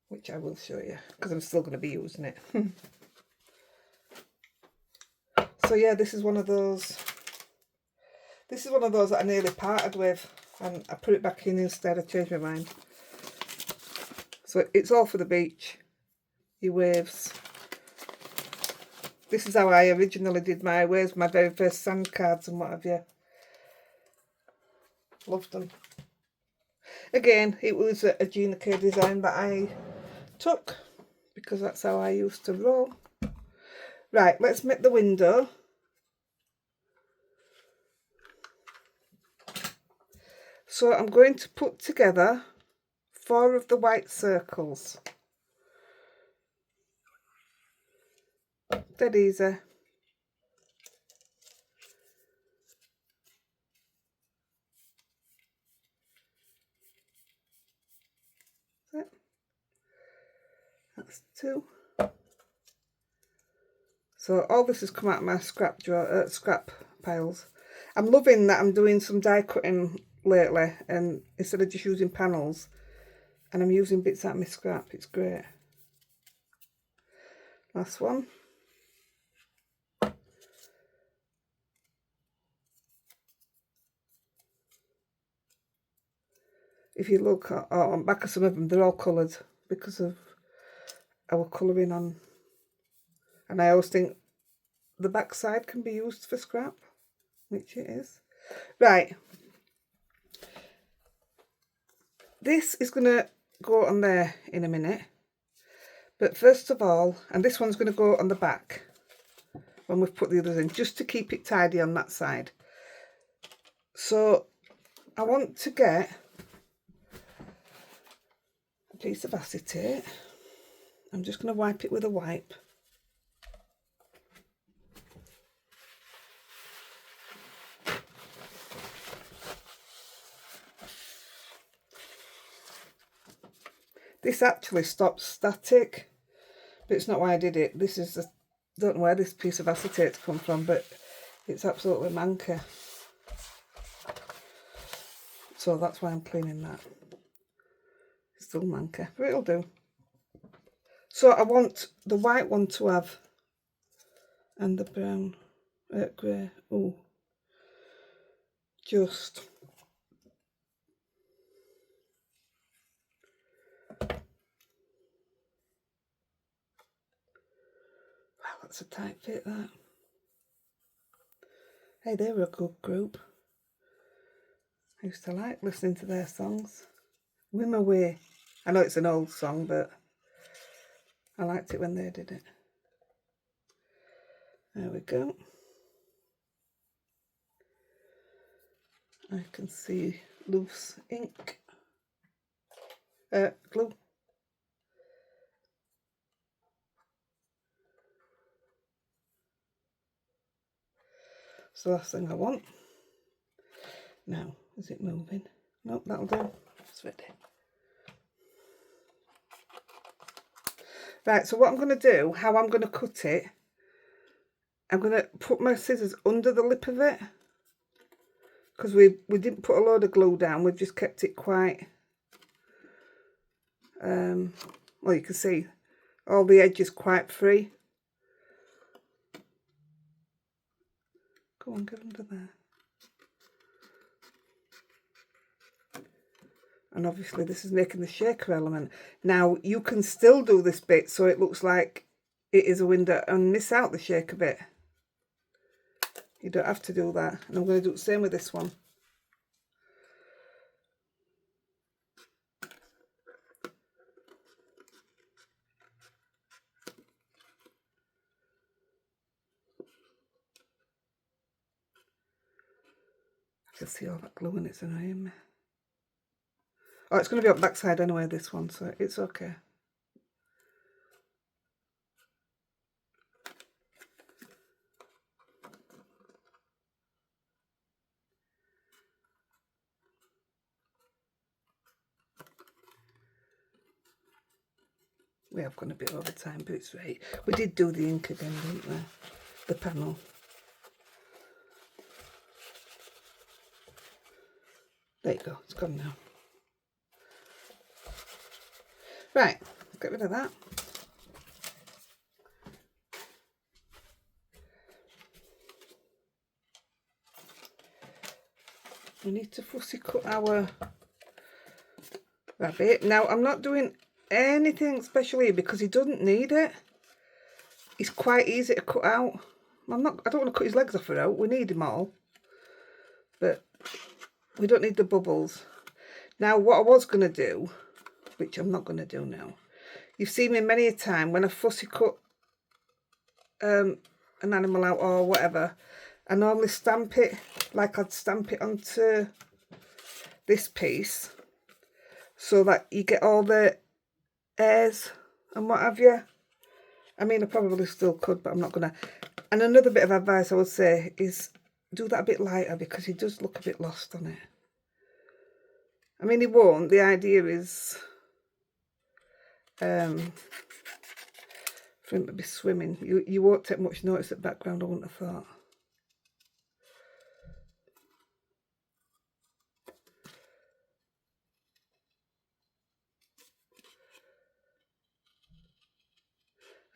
Which I will show you, because I'm still going to be using it. So yeah, this is one of those. This is one of those that I nearly parted with, and I put it back in instead. I changed my mind. So it's all for the beach. Your waves. This is how I originally did my waves, my very first sand cards and what have you. Loved them. Again, it was a Gina K design that I took, because that's how I used to roll. Right, let's make the window. So I'm going to put together 4 of the white circles. Dead easy. That's 2. So all this has come out of my scrap drawer, scrap piles. I'm loving that I'm doing some die cutting lately, and instead of just using panels, and I'm using bits out of my scrap. It's great. Last one. If you look on the back of some of them, they're all coloured because of our colouring on. And I always think the back side can be used for scrap, which it is. Right. This is going to go on there in a minute. But first of all, and this one's going to go on the back when we've put the others in, just to keep it tidy on that side. So I want to get a piece of acetate. I'm just going to wipe it with a wipe. This actually stops static, but it's not why I did it. This is don't know where this piece of acetate's come from, but it's absolutely manker. So that's why I'm cleaning that. It's still manker, but it'll do. So I want the white one to have, and the brown, grey, oh, just. Wow, that's a tight fit, that. Hey, they were a good group. I used to like listening to their songs. Wim Away. I know it's an old song, but I liked it when they did it. There we go. I can see loose ink. Glue. It's the last thing I want. Now, is it moving? Nope, that'll do. It's ready. Right, so what I'm going to do, how I'm going to cut it, I'm going to put my scissors under the lip of it. Because we didn't put a load of glue down, we've just kept it quite, well, you can see all the edges quite free. Go on, get under there. And obviously this is making the shaker element. Now you can still do this bit so it looks like it is a window and miss out the shaker bit. You don't have to do that. And I'm going to do the same with this one. I can see all that glue and it's annoying me. Oh, it's going to be up backside anyway, this one, so it's okay. We have gone a bit over time, but it's right. We did do the ink again, didn't we? The panel. There you go, it's gone now. Right, let's get rid of that. We need to fussy cut our rabbit. Now, I'm not doing anything special here because he doesn't need it. It's quite easy to cut out. I don't want to cut his legs off or out. We need him all. But we don't need the bubbles. Now, what I was going to do, which I'm not going to do now, you've seen me many a time when I fussy cut an animal out or whatever, I normally stamp it like I'd stamp it onto this piece so that you get all the airs and what have you. I mean, I probably still could, but I'm not going to. And another bit of advice I would say is do that a bit lighter because he does look a bit lost on it. I mean, he won't. The idea is for him to be swimming. You won't take much notice of the background, I wouldn't have thought.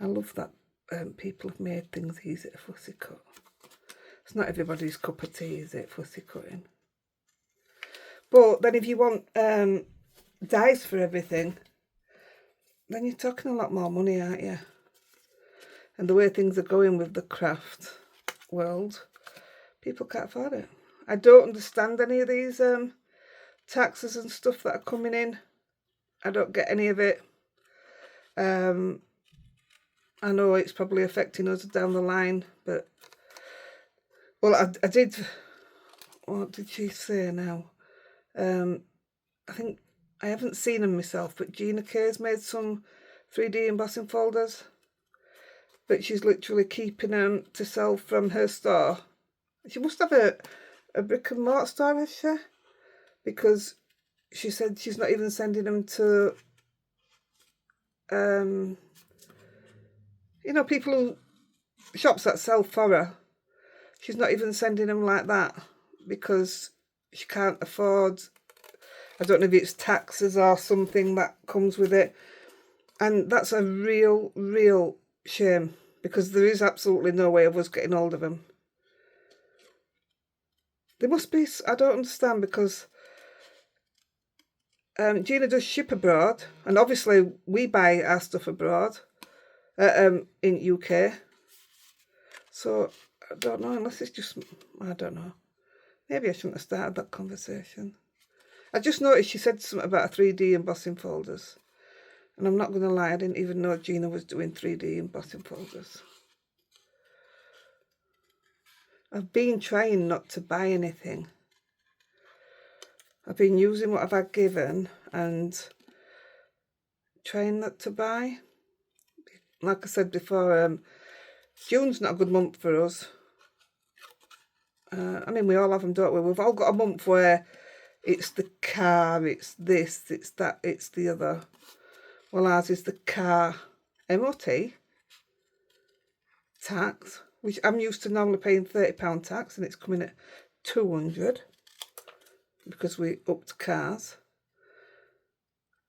I love that people have made things easy to fussy cut. It's not everybody's cup of tea, is it, fussy cutting? But then if you want dies for everything, then you're talking a lot more money, aren't you? And the way things are going with the craft world, people can't afford it. I don't understand any of these taxes and stuff that are coming in. I don't get any of it. I know it's probably affecting us down the line, but well, I did. What did she say now? I think I haven't seen them myself, but Gina Kay's made some 3D embossing folders, but she's literally keeping them to sell from her store. She must have a brick and mortar store, has she? Because she said she's not even sending them to you know, people who shops that sell for her. She's not even sending them like that because she can't afford, I don't know if it's taxes or something that comes with it. And that's a real shame because there is absolutely no way of us getting hold of them. There must be, I don't understand because Gina does ship abroad and obviously we buy our stuff abroad in UK. So I don't know, unless it's just, I don't know. Maybe I shouldn't have started that conversation. I just noticed she said something about 3D embossing folders. And I'm not going to lie, I didn't even know Gina was doing 3D embossing folders. I've been trying not to buy anything. I've been using what I've had given and trying not to buy. Like I said before, June's not a good month for us. I mean, we all have them, don't we? We've all got a month where it's the car, it's this, it's that, it's the other. Well, ours is the car MOT tax, which I'm used to normally paying £30 tax, and it's coming at 200 because we upped cars,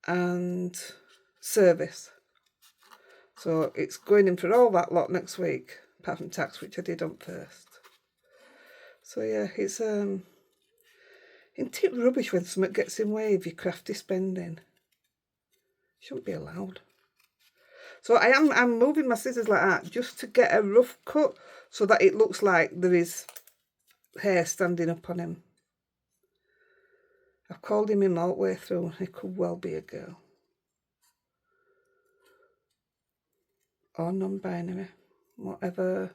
and service. So it's going in for all that lot next week, apart from tax, which I did on first. So yeah, it's isn't it rubbish when something gets in way of your crafty spending? Shouldn't be allowed. So I'm moving my scissors like that just to get a rough cut so that it looks like there is hair standing up on him. I've called him in all the way through. It could well be a girl. Or non-binary. Whatever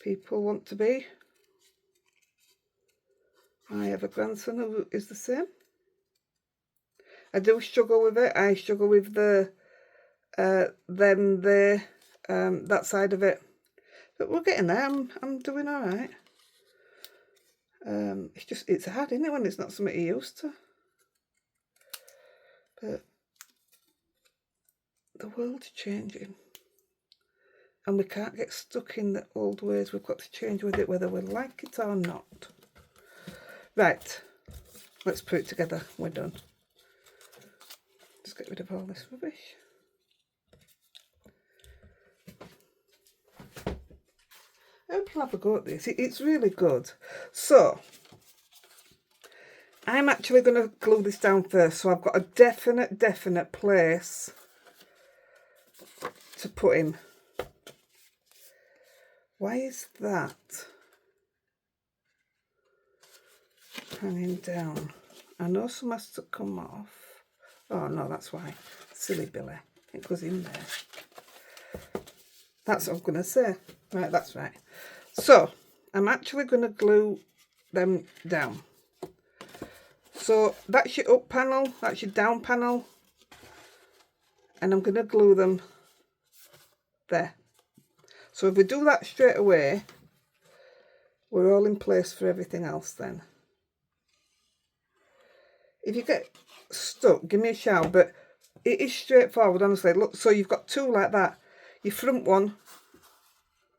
people want to be. I have a grandson who is the same. I do struggle with it. I struggle with the them, they, that side of it. But we're getting there. I'm doing all right. It's hard, isn't it, when it's not something you're used to. But the world's changing. And we can't get stuck in the old ways. We've got to change with it, whether we like it or not. Right. Let's put it together. We're done. Just get rid of all this rubbish. I hope you'll have a go at this. It's really good. So, I'm actually going to glue this down first. So I've got a definite place to put him. Why is that hanging down? I know some has to come off. Oh no, that's why. Silly Billy. It goes in there. That's what I'm going to say. Right, that's right. So, I'm actually going to glue them down. So, that's your up panel, that's your down panel. And I'm going to glue them there. So, if we do that straight away, we're all in place for everything else then. If you get stuck, give me a shout, but it is straightforward, honestly. Look, so you've got two like that. Your front one,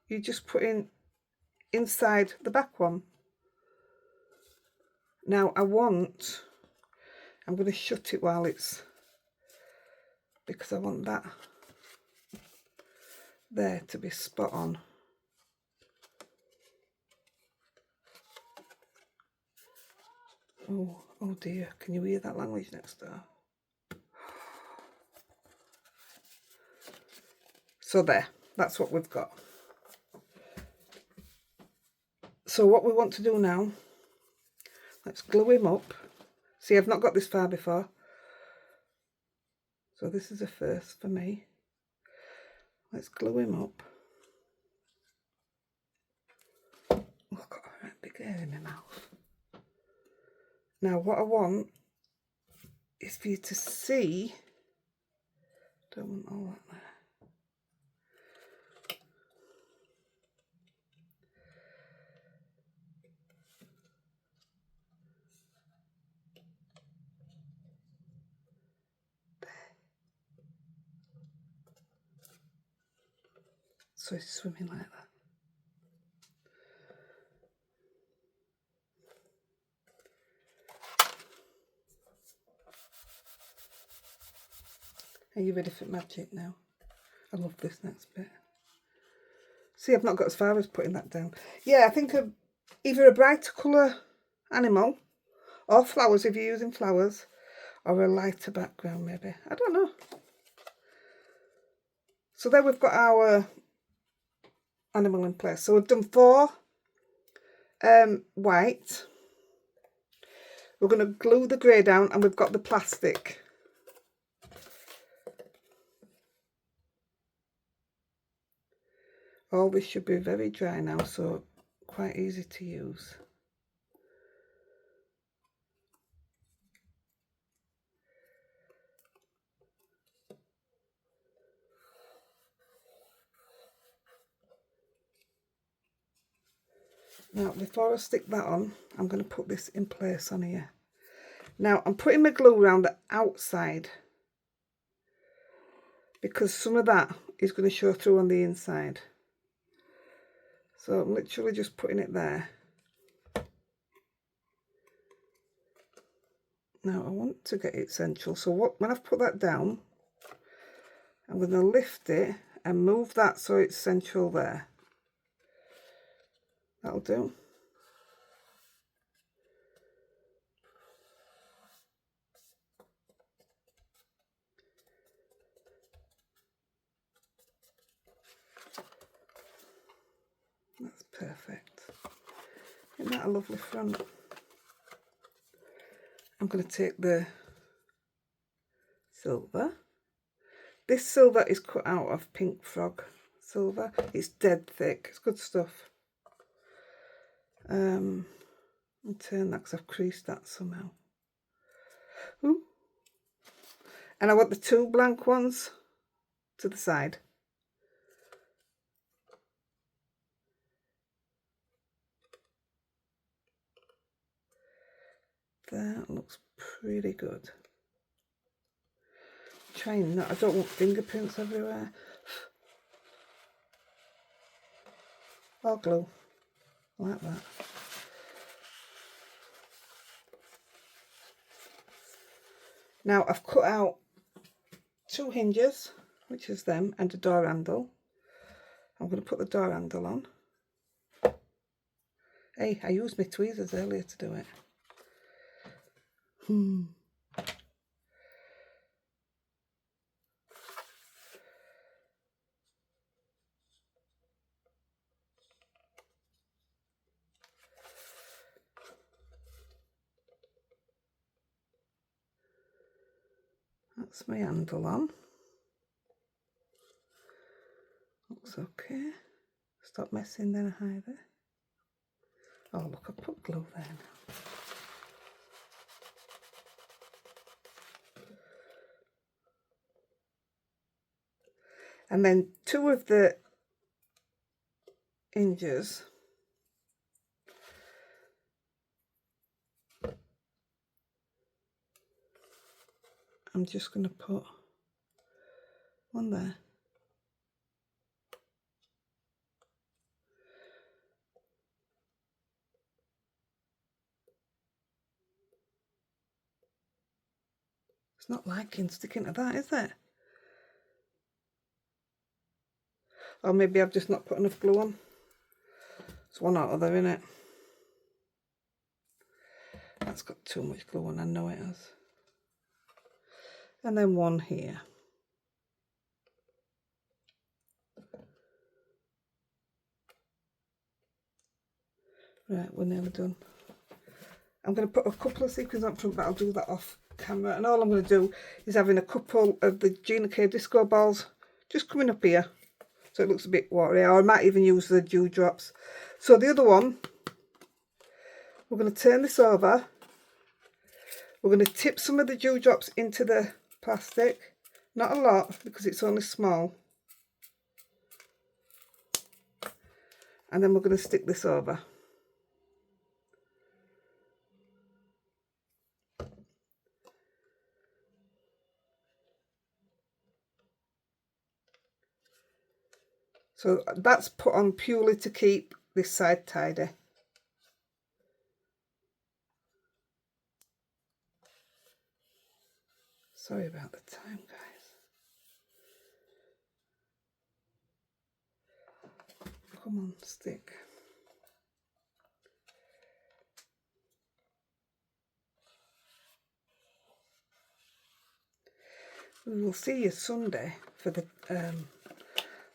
you just put in inside the back one. Now I'm going to shut it while it's, because I want that there to be spot on. Oh dear, can you hear that language next door? So there, that's what we've got. So what we want to do now, let's glue him up. See, I've not got this far before. So this is a first for me. Let's glue him up. Oh, I've got a right big hair in my mouth. Now what I want is for you to see, don't want all that there. So it's swimming like that. Are you ready for magic now? I love this next bit. See, I've not got as far as putting that down. Yeah, I think either a brighter colour animal, or flowers if you're using flowers, or a lighter background maybe. I don't know. So there we've got our animal in place. So we've done 4 white. We're going to glue the grey down, and we've got the plastic. All this should be very dry now, so quite easy to use. Now, before I stick that on, I'm going to put this in place on here. Now, I'm putting my glue around the outside because some of that is going to show through on the inside. So I'm literally just putting it there. Now, I want to get it central. So when I've put that down, I'm going to lift it and move that so it's central there. That'll do. That's perfect. Isn't that a lovely front? I'm going to take the silver. This silver is cut out of Pink Frog silver. It's dead thick. It's good stuff. And turn that because I've creased that somehow. Ooh. And I want the 2 blank ones to the side. That looks pretty good. Trying not, I don't want fingerprints everywhere. Or glue. Like that. Now I've cut out 2 hinges, which is them, and a door handle. I'm going to put the door handle on. Hey, I used my tweezers earlier to do it. That's my handle on. Looks okay. Stop messing then, Heidi. Oh look, I put glue there now. And then 2 of the hinges I'm just going to put one there. It's not liking sticking to that, is it? Or maybe I've just not put enough glue on. It's one or other, innit? That's got too much glue on, I know it has. And then one here. Right, we're nearly done. I'm going to put a couple of sequins up front, but I'll do that off camera. And all I'm going to do is having a couple of the Gina K disco balls just coming up here. So it looks a bit watery. Or I might even use the dewdrops. So the other one, we're going to turn this over. We're going to tip some of the dewdrops into the plastic. Not a lot, because it's only small. And then we're going to stick this over. So that's put on purely to keep this side tidy. Sorry about the time, guys. Come on, stick. We will see you Sunday for the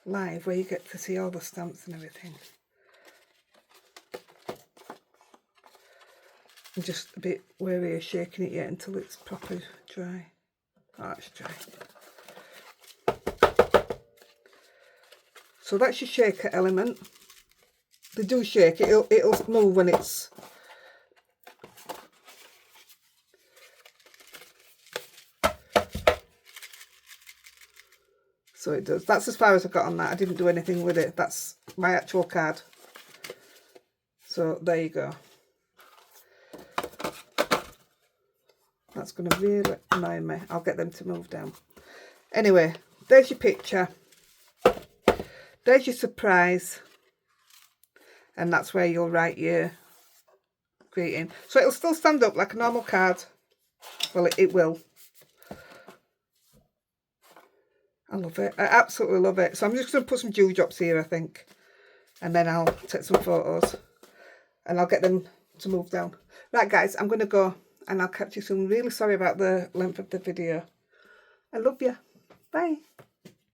live where you get to see all the stamps and everything. I'm just a bit wary of shaking it yet until it's proper dry. Oh, it's dry. So that's your shaker element. They do shake it. It'll move when it's... So it does. That's as far as I got on that. I didn't do anything with it. That's my actual card. So there you go. That's going to really annoy me. I'll get them to move down. Anyway, there's your picture. There's your surprise. And that's where you'll write your greeting. So it'll still stand up like a normal card. Well, it will. I love it. I absolutely love it. So I'm just going to put some dewdrops here, I think. And then I'll take some photos. And I'll get them to move down. Right, guys, I'm going to go. And I'll catch you soon. Really sorry about the length of the video. I love you. Bye.